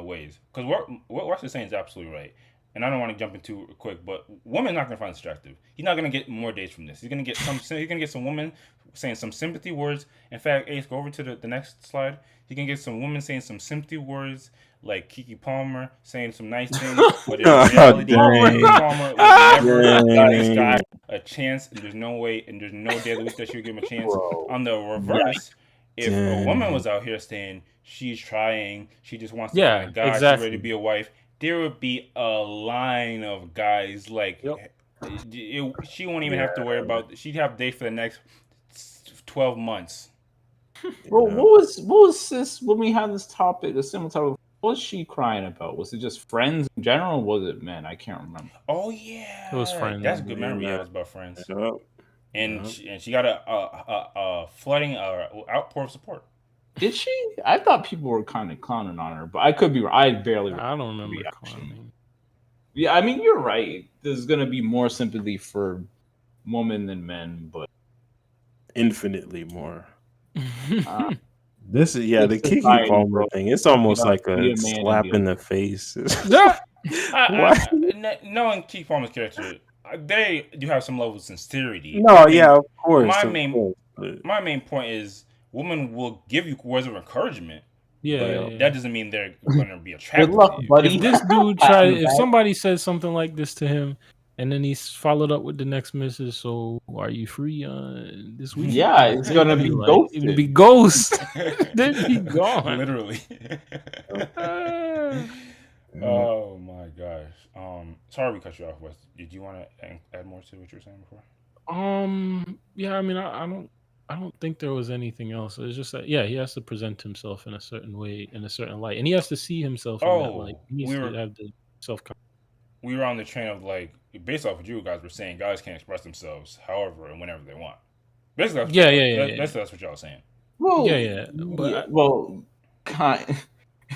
ways. Because what Russ is saying is absolutely right. And I don't want to jump into it quick, but women not gonna find this attractive. He's not gonna get more dates from this. He's gonna get some women saying some sympathy words. In fact, Ace, go over to the next slide. He can get some women saying some sympathy words, like Keke Palmer saying some nice things, but in reality, Keke Palmer would never give this guy a chance, and there's no way, and there's no day of the week that she would give him a chance. On the reverse, if a woman was out here saying she's trying, she just wants to find a guy, she's ready to be a wife, there would be a line of guys like she won't even have to worry about. She'd have dates for the next 12 months. Well, what was this when we had this topic, the similar topic? What was she crying about? Was it just friends in general? Or was it men? I can't remember. Oh yeah, it was friends. That's a good memory. Yeah, it was about friends. And Yep. she got a flooding outpour of support. Did she? I thought people were kind of clowning on her, but I could be wrong. I don't remember clowning. Yeah, I mean, you're right. There's going to be more sympathy for women than men, but Infinitely more. This is the Keke Palmer thing. It's almost like a slap in the face. Knowing Keke Palmer's character, they do have some level of sincerity. No, yeah, of course. My main point is women will give you words of encouragement. Yeah, that doesn't mean they're going to be attracted. Good luck, to you. buddy. If this dude if somebody says something like this to him, and then he's followed up with the next message, so are you free this week? Yeah, it's gonna be ghosted. It'll be ghost. Then be gone. Literally. Oh my gosh. Sorry we cut you off, Wes. Did you want to add more to what you were saying before? Yeah, I mean, I don't I don't think there was anything else. It's just that, yeah, he has to present himself in a certain way, in a certain light, and he has to see himself in that light. Oh, He needs to have the self. we were on the train of like based off what you guys were saying, guys can express themselves however and whenever they want. Basically, that's what y'all are saying. Well, yeah, but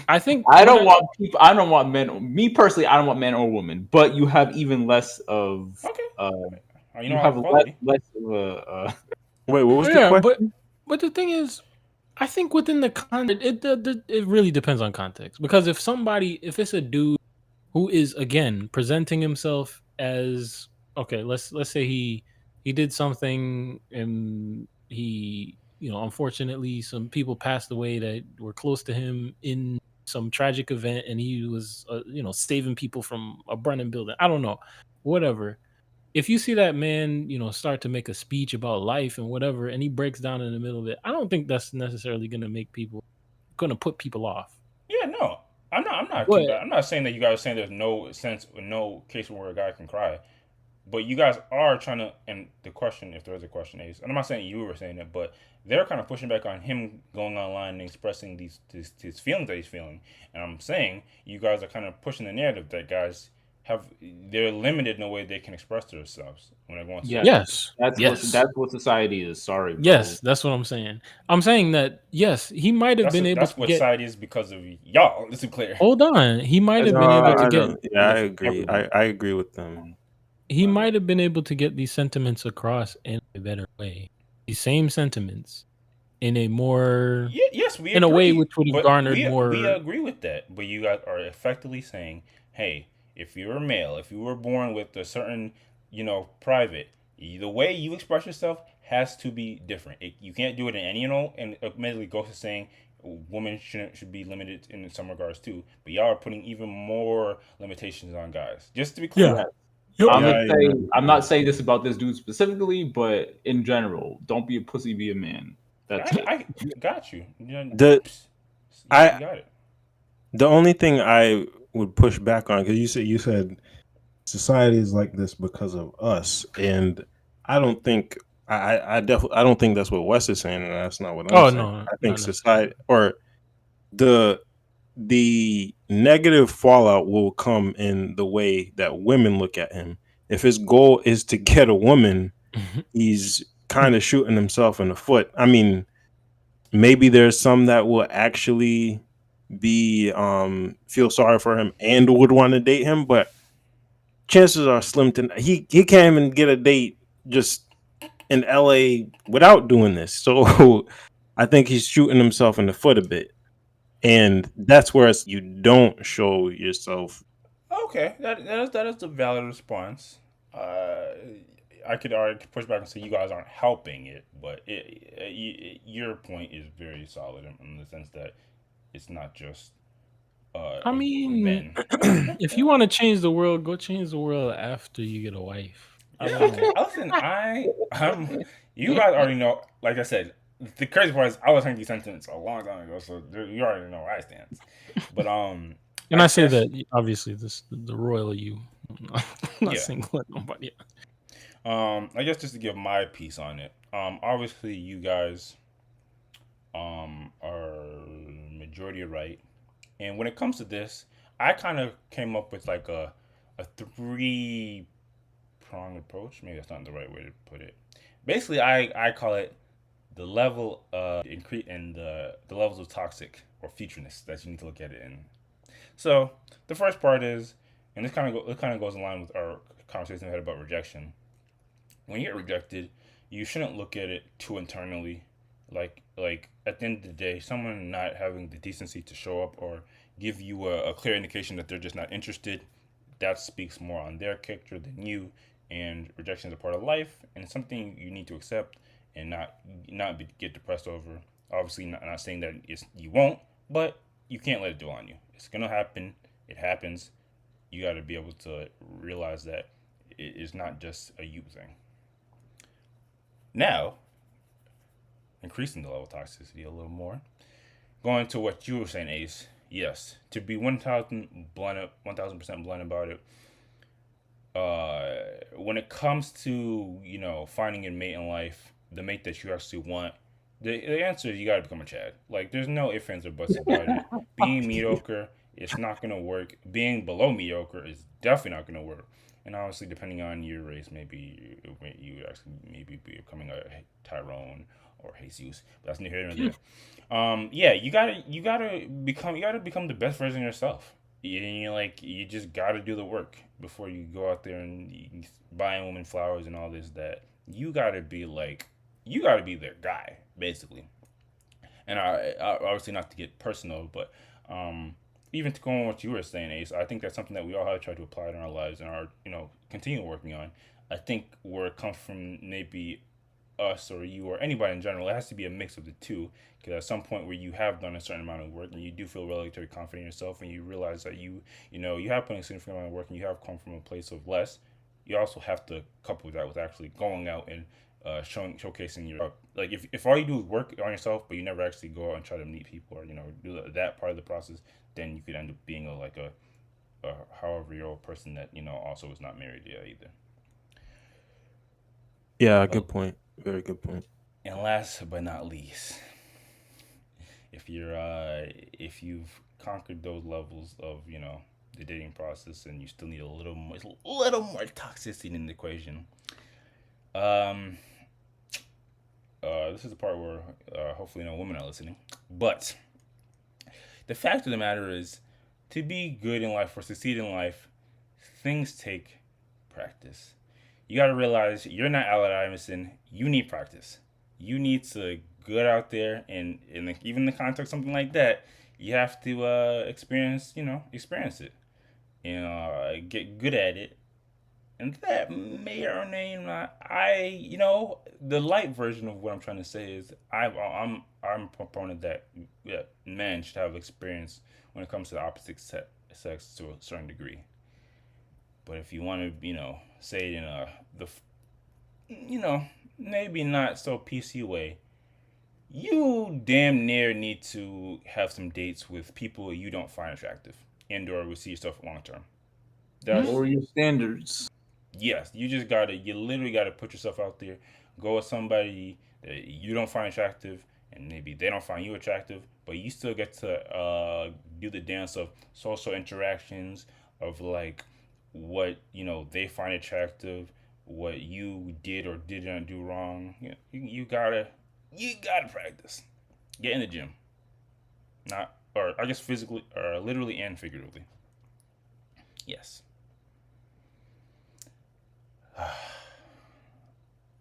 I think I don't want people. I don't want men. Me personally, I don't want men or women. But you have even less of. You have less of a. Wait, what was the question? But the thing is, I think within the context, it really depends on context. Because if it's a dude who is again presenting himself as okay, let's say he did something and he unfortunately some people passed away that were close to him in some tragic event, and he was saving people from a burning building. I don't know, whatever. If you see that man, start to make a speech about life and whatever, and he breaks down in the middle of it, I don't think that's necessarily going to put people off. Yeah, no, I'm not. I'm not saying that you guys are saying there's no case where a guy can cry, but you guys are trying to. And the question, if there is a question, is, and I'm not saying you were saying it, but they're kind of pushing back on him going online and expressing these feelings that he's feeling. And I'm saying you guys are kind of pushing the narrative that guys they're limited in the way they can express themselves when they're going to. Yes. That's what society is. Sorry. Bro. Yes, that's what I'm saying. I'm saying that yes, he might have been able. That's what society is because of y'all. Let's be clear. Hold on, he might have been able to get. Yeah, I agree. I agree with them. He might have been able to get these sentiments across in a better way. These same sentiments in a more we in agree, a way which would have garnered more. We agree with that, but you guys are effectively saying, hey. If you're a male, if you were born with a certain, private, the way you express yourself has to be different. You can't do it in any, and admittedly, Ghost is saying women should be limited in some regards too. But y'all are putting even more limitations on guys. Just to be clear. Yeah. I'm not saying this about this dude specifically, but in general, don't be a pussy, be a man. That's I got you. You got it. The only thing I would push back on, because you said society is like this because of us, and I don't think I don't think that's what Wes is saying, and that's not what I'm saying. No, I think society or the negative fallout will come in the way that women look at him. If his goal is to get a woman, he's kind of shooting himself in the foot. I mean, maybe there's some that will actually feel sorry for him and would want to date him, but chances are slim to he can't even get a date just in LA without doing this. So I think he's shooting himself in the foot a bit, and that's where you don't show yourself. Okay, that is a valid response. I could push back and say you guys aren't helping it, but your point is very solid in the sense that it's not just. I mean, men. If you want to change the world, go change the world after you get a wife. Yeah, okay. Listen, you guys already know. Like I said, the crazy part is I was saying these sentences a long time ago, so you already know where I stand. But and I say that obviously the royal you, not singling nobody. I guess just to give my piece on it. Obviously you guys are majority right. And when it comes to this, I kind of came up with like a 3-pronged approach. Maybe that's not the right way to put it. Basically, I call it the level of increase and the levels of toxic or futureness that you need to look at it in. So the first part is, and this kind of goes in line with our conversation we had about rejection. When you get rejected, you shouldn't look at it too internally. Like at the end of the day, someone not having the decency to show up or give you a clear indication that they're just not interested, that speaks more on their character than you. And rejection is a part of life, and it's something you need to accept and not get depressed over. Obviously, not saying that you won't, but you can't let it do on you. It's gonna happen. It happens. You got to be able to realize that it is not just a you thing. Now, increasing the level of toxicity a little more. Going to what you were saying, Ace. Yes, to be 1,000% blunt about it. When it comes to finding a mate in life, the mate that you actually want, the answer is you gotta become a Chad. Like, there's no ifs, ands, or buts about it. Being mediocre, it's not gonna work. Being below mediocre is definitely not gonna work. And obviously, depending on your race, maybe you actually maybe be becoming a Tyrone or Jesus. But that's neither here nor there. Yeah, you gotta become the best version of yourself. You just gotta do the work before you go out there and you buy women flowers and all this. That you gotta be their guy, basically. And I obviously, not to get personal, but even to go on what you were saying, Ace, I think that's something that we all have to try to apply in our lives and continue working on. I think where it comes from, maybe us or you or anybody in general, it has to be a mix of the two. Because at some point where you have done a certain amount of work and you do feel relatively confident in yourself, and you realize that you have put in a significant amount of work and you have come from a place of less, you also have to couple that with actually going out and showcasing your, like, if all you do is work on yourself but you never actually go out and try to meet people or do that part of the process, then you could end up being a however-year-old person that also is not married yet either. Yeah, good point. Very good point. And last but not least, if you've conquered those levels of the dating process and you still need a little more toxicity in the equation, this is the part where hopefully no women are listening. But the fact of the matter is, to be good in life or succeed in life, things take practice. You got to realize you're not Allen Iverson. You need practice. You need to get out there and even in the context of something like that, you have to experience it. Get good at it. And that may or may not. The light version of what I'm trying to say is I'm a proponent that men should have experience when it comes to the opposite sex to a certain degree. But if you want to, say it in maybe not so PC way, you damn near need to have some dates with people you don't find attractive and/or will see yourself long term. Lower your standards. Yes, you literally gotta put yourself out there. Go with somebody that you don't find attractive, and maybe they don't find you attractive, but you still get to do the dance of social interactions of like what they find attractive, what you did or didn't do wrong. You gotta practice. Get in the gym, or I guess physically or literally and figuratively. Yes.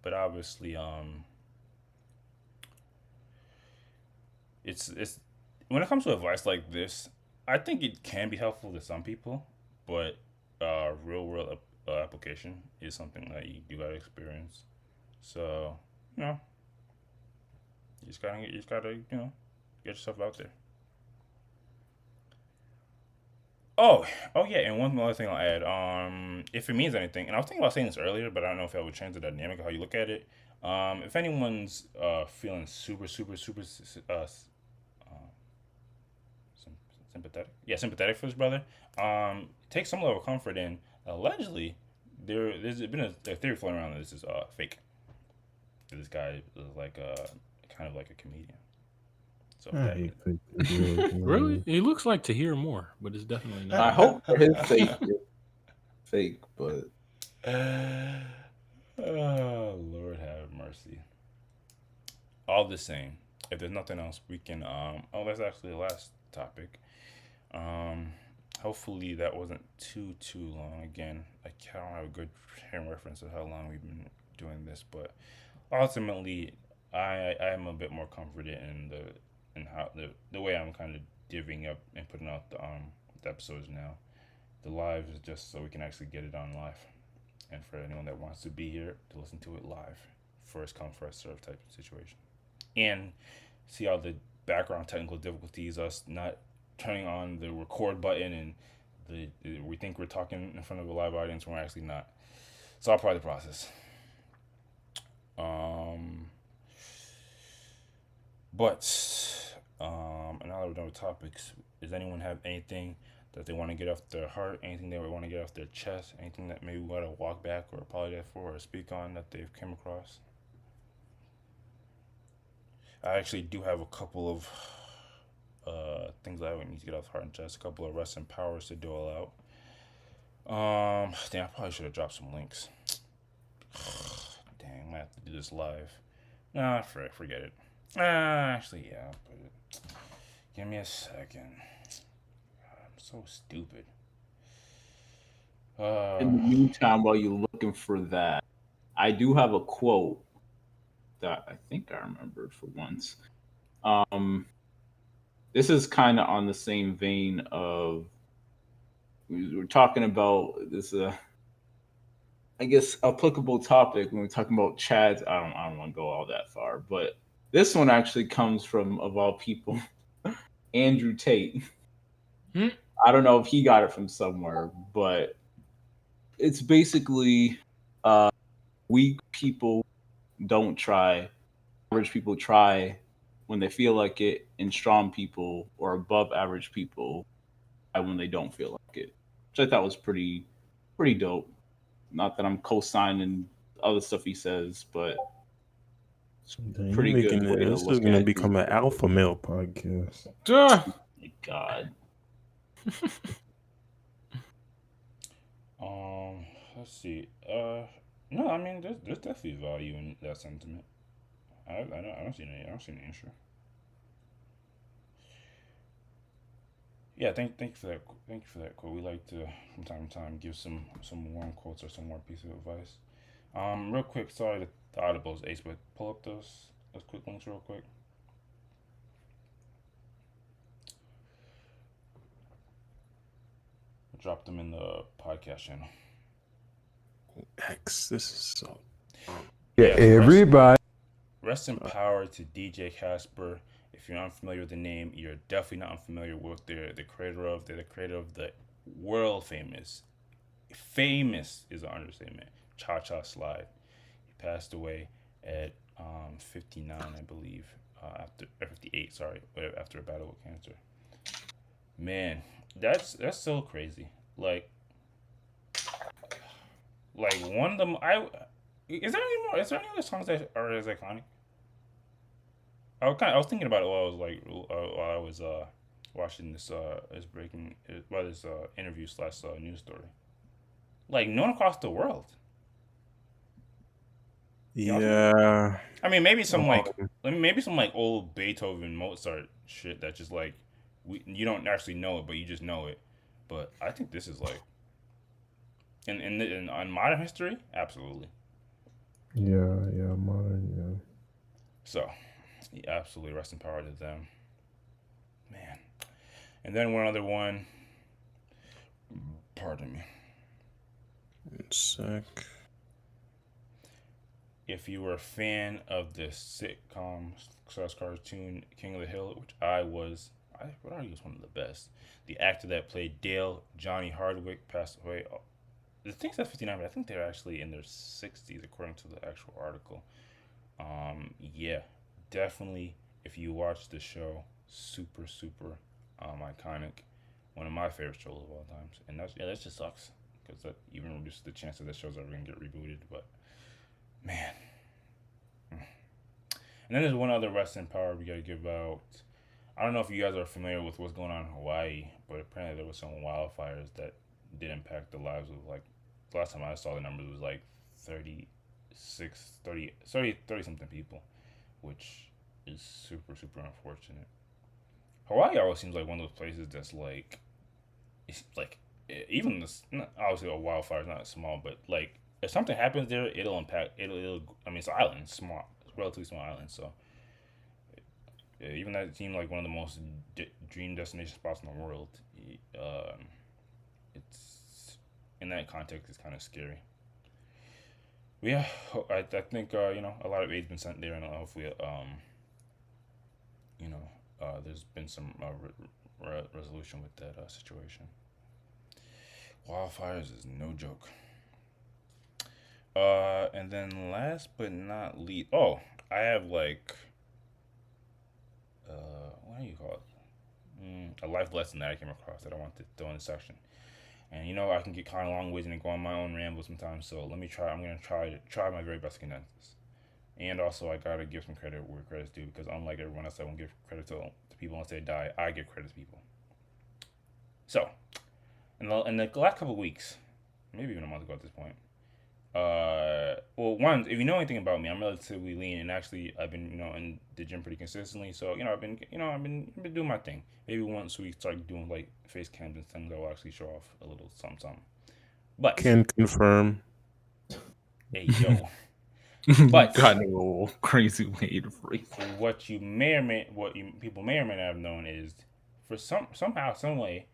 But obviously, it's when it comes to advice like this, I think it can be helpful to some people, but real world application is something that you do gotta experience. So you just gotta get yourself out there. Oh yeah, and one other thing I'll add, if it means anything, and I was thinking about saying this earlier, but I don't know if that would change the dynamic of how you look at it. If anyone's feeling super sympathetic for his brother, take some level of comfort in. Allegedly, there's been a theory floating around that this is fake. This guy is kind of like a comedian. So really, he looks like to hear more, but it's definitely not. I hope for his sake it's fake, but oh Lord have mercy. All the same, if there's nothing else, we can. That's actually the last topic. Hopefully that wasn't too long. Again, I don't have a good frame reference of how long we've been doing this, but ultimately, I am a bit more comforted in how the way I'm kind of divvying up and putting out the episodes now. The live is just so we can actually get it on live, and for anyone that wants to be here to listen to it live, first come first serve type of situation, and see all the background technical difficulties, us not turning on the record button, and we think we're talking in front of a live audience when we're actually not. It's all part of the process. And now that we're done with topics, does anyone have anything that they want to get off their heart, anything they want to get off their chest, anything that maybe we want to walk back or apologize for or speak on that they've come across? I actually do have a couple of things I would need to get off the heart and chest. A couple of rest and powers to dole out. Damn, I probably should have dropped some links. Dang, I'm gonna have to do this live. Nah, forget it. Actually, yeah, I'll put it. Give me a second. God, I'm so stupid. In the meantime, while you're looking for that, I do have a quote that I think I remembered for once. This is kind of on the same vein of we were talking about this. I guess applicable topic when we're talking about Chads. I don't want to go all that far, but this one actually comes from, of all people, Andrew Tate. I don't know if he got it from somewhere, but it's basically weak people don't try, average people try when they feel like it, and strong people or above average people try when they don't feel like it. Which I thought was pretty dope. Not that I'm co-signing other stuff he says, but it's pretty good way to This is look going to at become an alpha male podcast. Oh my God. Let's see. No, I mean, there's definitely value in that sentiment. I don't see any issue. Yeah, thank you for that. Thank you for that quote. We like to from time to time give some warm quotes or some more piece of advice. Real quick. Sorry, the audibles, Ace, but pull up those quick links real quick. Drop them in the podcast channel. X, this is so. Yeah, everybody. Rest in power to DJ Casper. If you're unfamiliar with the name, you're definitely not unfamiliar with the creator of. They're the creator of the world famous is an understatement, Cha Cha Slide. He passed away at 59, I believe, after 58. Sorry, after a battle with cancer. Man, that's so crazy. Like one of them. Is there any other songs that are as iconic? I was thinking about it while I was watching this interview / news story. Like known across the world. Yeah. I mean, maybe some old Beethoven, Mozart shit that just like you don't actually know it, but you just know it. But I think this is like in on modern history, absolutely. Yeah, modern, yeah. So, absolutely rest in power to them. Man. And then one other one. Pardon me. One sec. If you were a fan of the sitcom / cartoon King of the Hill, which I would argue was one of the best. The actor that played Dale, Johnny Hardwick, passed away. The thing says 59, but I think they're actually in their 60s according to the actual article. Yeah, definitely. If you watch the show, super iconic. One of my favorite shows of all times, and that just sucks because that even reduces the chance that shows are going to get rebooted. But man, and then there's one other rest in power we got to give out. I don't know if you guys are familiar with what's going on in Hawaii, but apparently there was some wildfires that did impact the lives of like. The last time I saw the numbers was like 30 something people, which is super unfortunate. Hawaii always seems like one of those places that's like, it's like even this. Obviously, a wildfire is not small, but like if something happens there, it'll impact. It'll. I mean, it's an island, it's relatively small island, so. Even that seemed like one of the most dream destination spots in the world. It's in that context, it's kind of scary. But yeah, I think a lot of aid's been sent there, and hopefully there's been some resolution with that situation. Wildfires is no joke. And then last but not least, I have like. What do you call it? A life lesson that I came across that I want to throw in this section. And I can get kind of long-winded and go on my own ramble sometimes. So let me try. I'm gonna try my very best to condense this. And also, I gotta give some credit where credit's due because unlike everyone else, I won't give credit to people unless they die. I give credit to people. So, in the last couple of weeks, maybe even a month ago at this point, well, one, if you know anything about me, I'm relatively lean, and actually, I've been, in the gym pretty consistently. So, I've been doing my thing. Maybe once we start doing like face cams and things, I will actually show off a little something, something. But Can confirm. hey, yo. But got no crazy way to phrase it. What people may or may not have known is, for somehow, some way,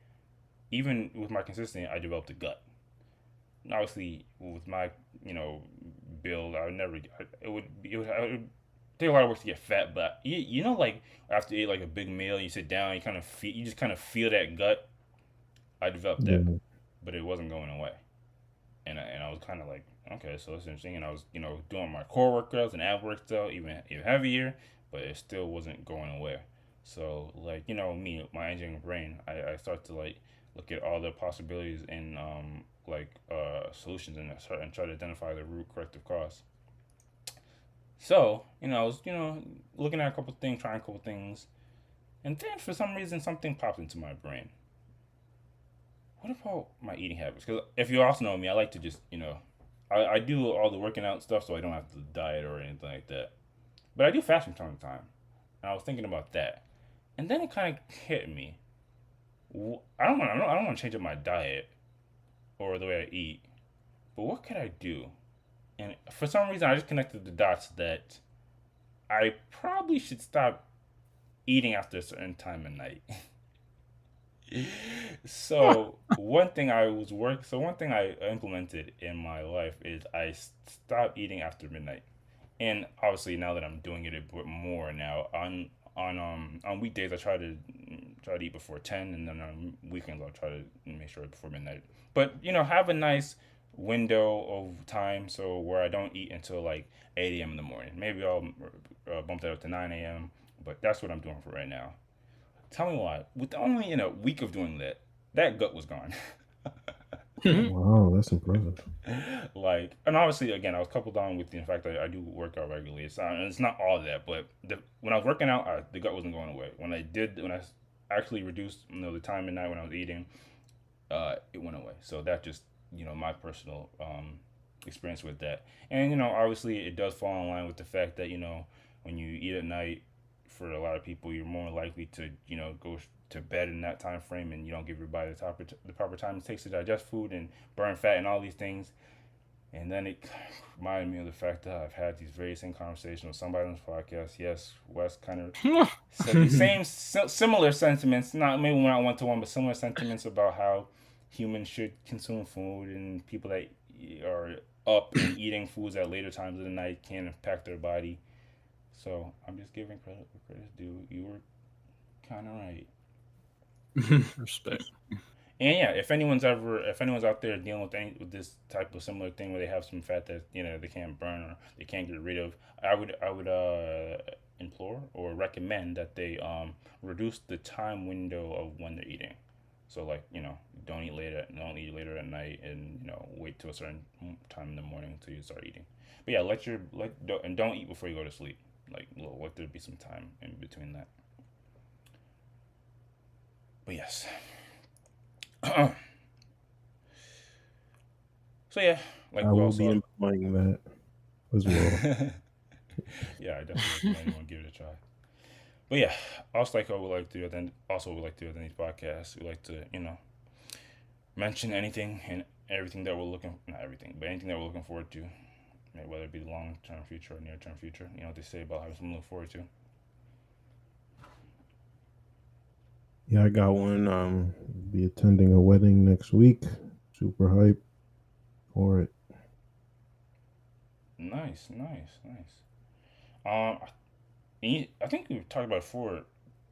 even with my consistency, I developed a gut. Obviously, with my build, I would never. It would take a lot of work to get fat, but like after you eat like a big meal, you sit down, you just kind of feel that gut. I developed that, but it wasn't going away, and I was kind of like, okay, so it's interesting, and I was doing my core workouts and ab workouts even heavier, but it still wasn't going away. So like me, my engineering brain, I start to like look at all the possibilities and solutions and try to identify the root corrective cause. So I was looking at a couple things, trying a couple things, and then for some reason something popped into my brain. What about my eating habits? Because if you also know me, I like to just I do all the working out stuff, so I don't have to diet or anything like that. But I do fast from time to time, and I was thinking about that, and then it kind of hit me. I don't want to change up my diet or the way I eat, but what could I do? And for some reason, I just connected the dots that I probably should stop eating after a certain time of night. So one thing I implemented in my life is I stopped eating after midnight, and obviously now that I'm doing it a bit more now on weekdays I try to eat before 10, and then on weekends I'll try to make sure before midnight. But have a nice window of time so where I don't eat until like 8 a.m. in the morning. Maybe I'll bump that up to 9 a.m. But that's what I'm doing for right now. Tell me why. With only a week of doing that gut was gone. Wow, that's impressive. And obviously, again, I was coupled on with the fact that I do work out regularly. It's not all of that, but when I was working out, the gut wasn't going away. When I actually reduced, the time at night when I was eating, it went away. So that just, my personal experience with that. And, obviously, it does fall in line with the fact that, when you eat at night, for a lot of people, you're more likely to go to bed in that time frame, and you don't give your body the proper time it takes to digest food and burn fat and all these things. And then it reminded me of the fact that I've had these very same conversations with somebody on this podcast. Yes, Wes kind of said the similar sentiments, not maybe not one to one, but similar sentiments about how humans should consume food, and people that are up and eating foods at later times of the night can impact their body. So I'm just giving credit where credit's due. You were kind of right. Respect. And yeah, if anyone's out there dealing with this type of similar thing where they have some fat that they can't burn or they can't get rid of, I would implore or recommend that they reduce the time window of when they're eating. So don't eat later at night, and wait till a certain time in the morning until you start eating. But yeah, and don't eat before you go to sleep. Let there be some time in between that. But yes. So yeah, I will be implementing that as well. Yeah, I definitely recommend anyone give it a try. But yeah, also I would like to do at the end of these podcasts, we like to mention anything and everything that we're looking forward to. Whether it be the long-term future or near-term future, what they say about having something to look forward to. Yeah, I got one. Be attending a wedding next week. Super hype for it. Nice. I think we talked about it before,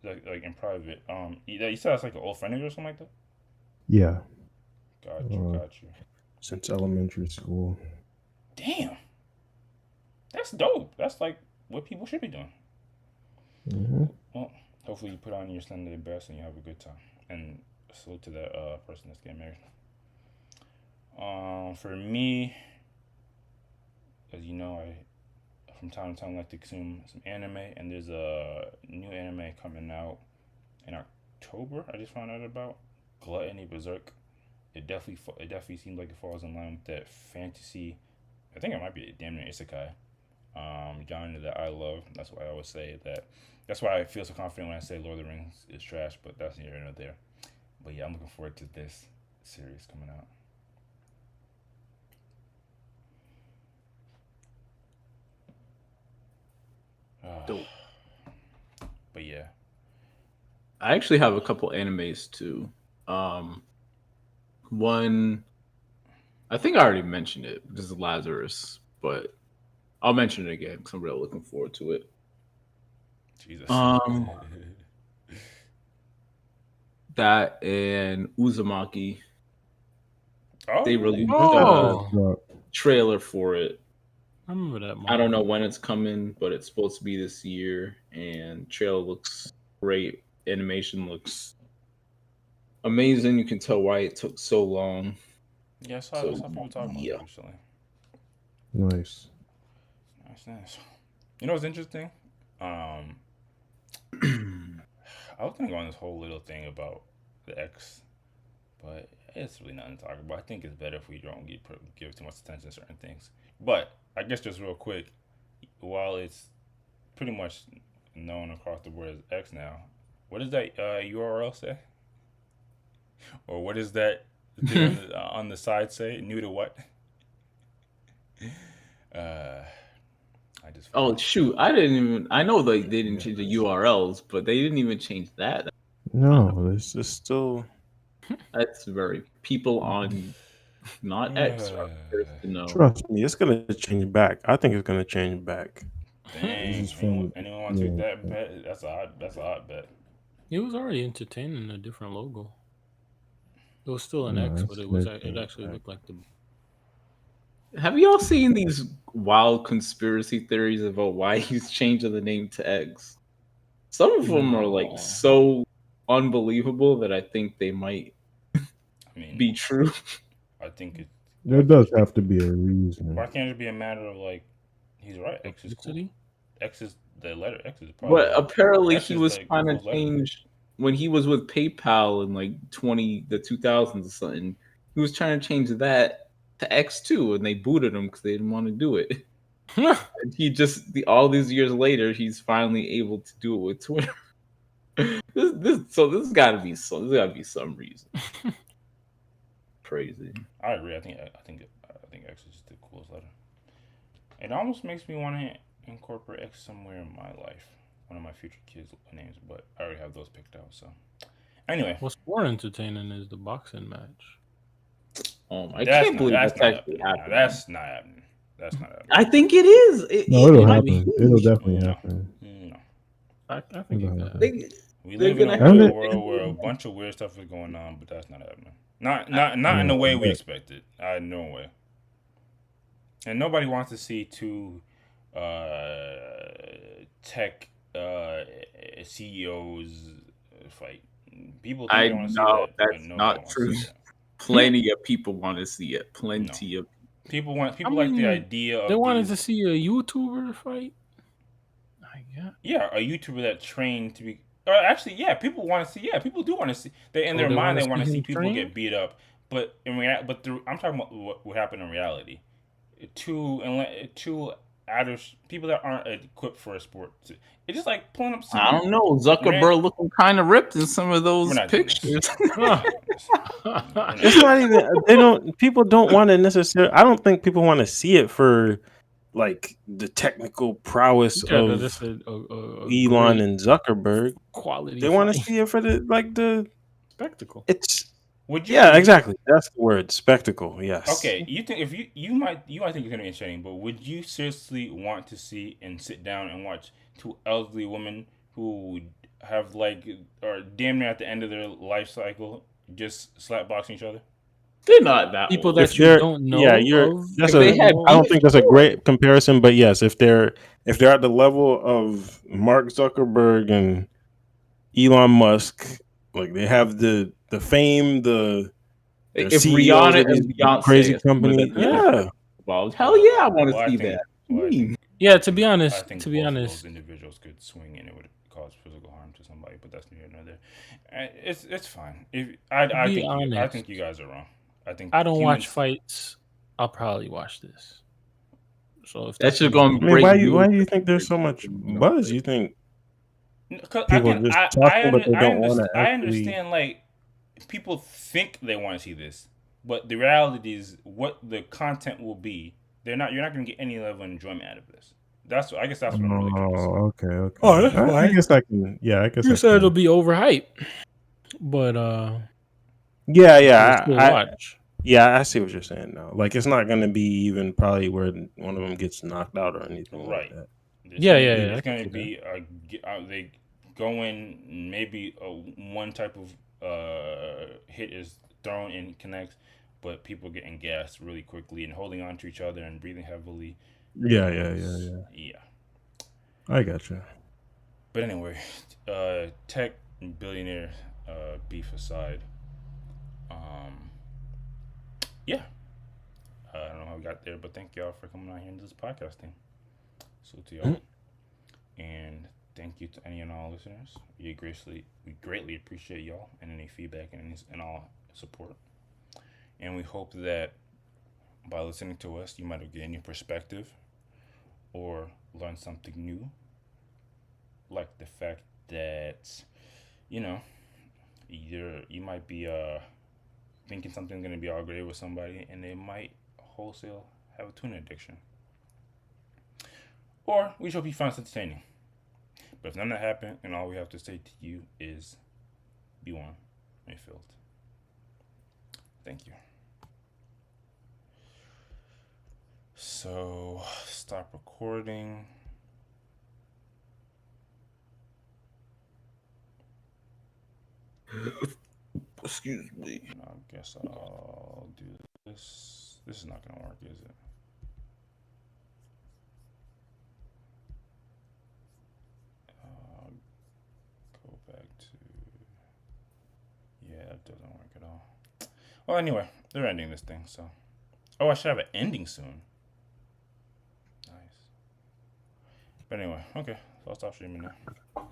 like in private. You said that's like an old friend of yours or something like that. Yeah. Got you. Since elementary school. Damn. That's dope. That's like what people should be doing. Mm-hmm. Well, hopefully you put on your Sunday best and you have a good time. And salute to that person that's getting married. For me, as you know, from time to time like to consume some anime, and there's a new anime coming out in October. I just found out about Gluttony Berserk. It definitely seems like it falls in line with that fantasy. I think it might be a damn near isekai genre that I love. That's why I always say that. That's why I feel so confident when I say Lord of the Rings is trash, but that's here and there. But yeah, I'm looking forward to this series coming out. Dope. But yeah, I actually have a couple animes too. One, I think I already mentioned it. This is Lazarus, but I'll mention it again because I'm really looking forward to it. Jesus. That and Uzumaki. Oh, They released Oh, a trailer for it. I remember that. I don't know when it's coming, but it's supposed to be this year. And trailer looks great. Animation looks amazing. You can tell why it took so long. Yeah, I saw people talking about it recently. Nice. Nice. You know what's interesting? I was gonna go on this whole little thing about the X, but it's really nothing to talk about. I think it's better if we don't give too much attention to certain things. But I guess just real quick, while it's pretty much known across the board as X now, what does that URL say? Or what does that thing on the side say? New to what? Shoot! I know they didn't change the URLs, but they didn't even change that. No, this is still. That's very people on not X. No. Trust me, it's gonna change back. I think it's gonna change back. Dang, anyone want to take that bet? That's a hot bet. It was already entertaining, a different logo. It was still an X, but it actually looked like the. Have y'all seen these wild conspiracy theories about why he's changing the name to X? Some of them are like so unbelievable that I think they might be true. I think there does have to be a reason. Why can't it be a matter of like he's right? X is cool. X is the letter X is probably. But apparently he was trying to change when he was with PayPal in like the 2000s or something. He was trying to change that to X2, and they booted him because they didn't want to do it. And he just all these years later, he's finally able to do it with Twitter. There's got to be some reason. Crazy. I agree. I think X is the coolest letter. It almost makes me want to incorporate X somewhere in my life. One of my future kids' names, but I already have those picked out. So, anyway, what's more entertaining is the boxing match. I can't believe that's actually happening. That's not happening. That's not happening. I think it is. It'll happen. It'll definitely happen. No. I think we live in a world where a bunch of weird stuff is going on, but that's not happening. Not in the way we expected. No way. And nobody wants to see two tech CEOs fight. People think they want to see that. That's not true. Plenty of people want to see it. Plenty of people like the idea of. They wanted to see a YouTuber fight. Yeah, a YouTuber that trained to be. Actually, yeah, people want to see. Yeah, people do want to see. In their mind, they want to see people get beat up. But I'm talking about what happened in reality. Two people that aren't equipped for a sport. It's just like pulling up. I don't know. Zuckerberg looking kind of ripped in some of those pictures. It's not even. People don't want to necessarily. I don't think people want to see it for like the technical prowess of Elon and Zuckerberg. Quality. They want to see it for the spectacle. Exactly. That's the word, spectacle. Yes. Okay, you think if you might think it's gonna be interesting, but would you seriously want to see and sit down and watch two elderly women who have are damn near at the end of their life cycle just slap boxing each other? They're not that people old. that you don't know. Yeah, I don't think that's a great comparison, but yes, if they're at the level of Mark Zuckerberg and Elon Musk, like they have the fame, if Rihanna and Beyonce crazy company, hell yeah, I want to see that. Well, Yeah, to be I honest, think to be both of honest, those individuals could swing and it would cause physical harm to somebody, but that's neither nor there. It's fine. If to I be think honest, you guys are wrong. I think I don't watch humans. fights. I'll probably watch this. So if That's that's just what going you to I want, mean, break why news. do you think there's so much buzz? You think Because people again, are just talking, but they don't want to I actually? understand like people think they want to see this, but the reality is what the content will be. You're not going to get any level of enjoyment out of this. I guess that's what I'm really trying to say. Oh, okay. oh, that's I fine. guess I can. Yeah, I guess You I said it'll can. be overhyped, but Yeah, you'll still watch. I see what you're saying now. Like, it's not gonna be even probably where one of them gets knocked out or anything like Right. that. Yeah. I It's can going to see be they go in maybe one type of hit is thrown and connects, but people getting gassed really quickly and holding on to each other and breathing heavily. Yeah. Yeah. I gotcha. But anyway, tech billionaire beef aside, yeah. I don't know how we got there, but thank y'all for coming on here and this podcasting. So to y'all, and thank you to any and all listeners. We greatly appreciate y'all and any feedback and all support. And we hope that by listening to us, you might have gained new perspective or learned something new, like the fact that you might be thinking something's gonna be all great with somebody, and they might wholesale have a tuna addiction. Or we hope you find it entertaining. But if none of that happened, and all we have to say to you is, be one, Mayfield. Thank you. So stop recording. Excuse me. I guess I'll do this. This is not gonna work, is it? Go back to. Yeah, that doesn't work at all. Well, anyway, they're ending this thing, so. Oh, I should have an ending soon. Nice. But anyway, okay. So I'll stop streaming now.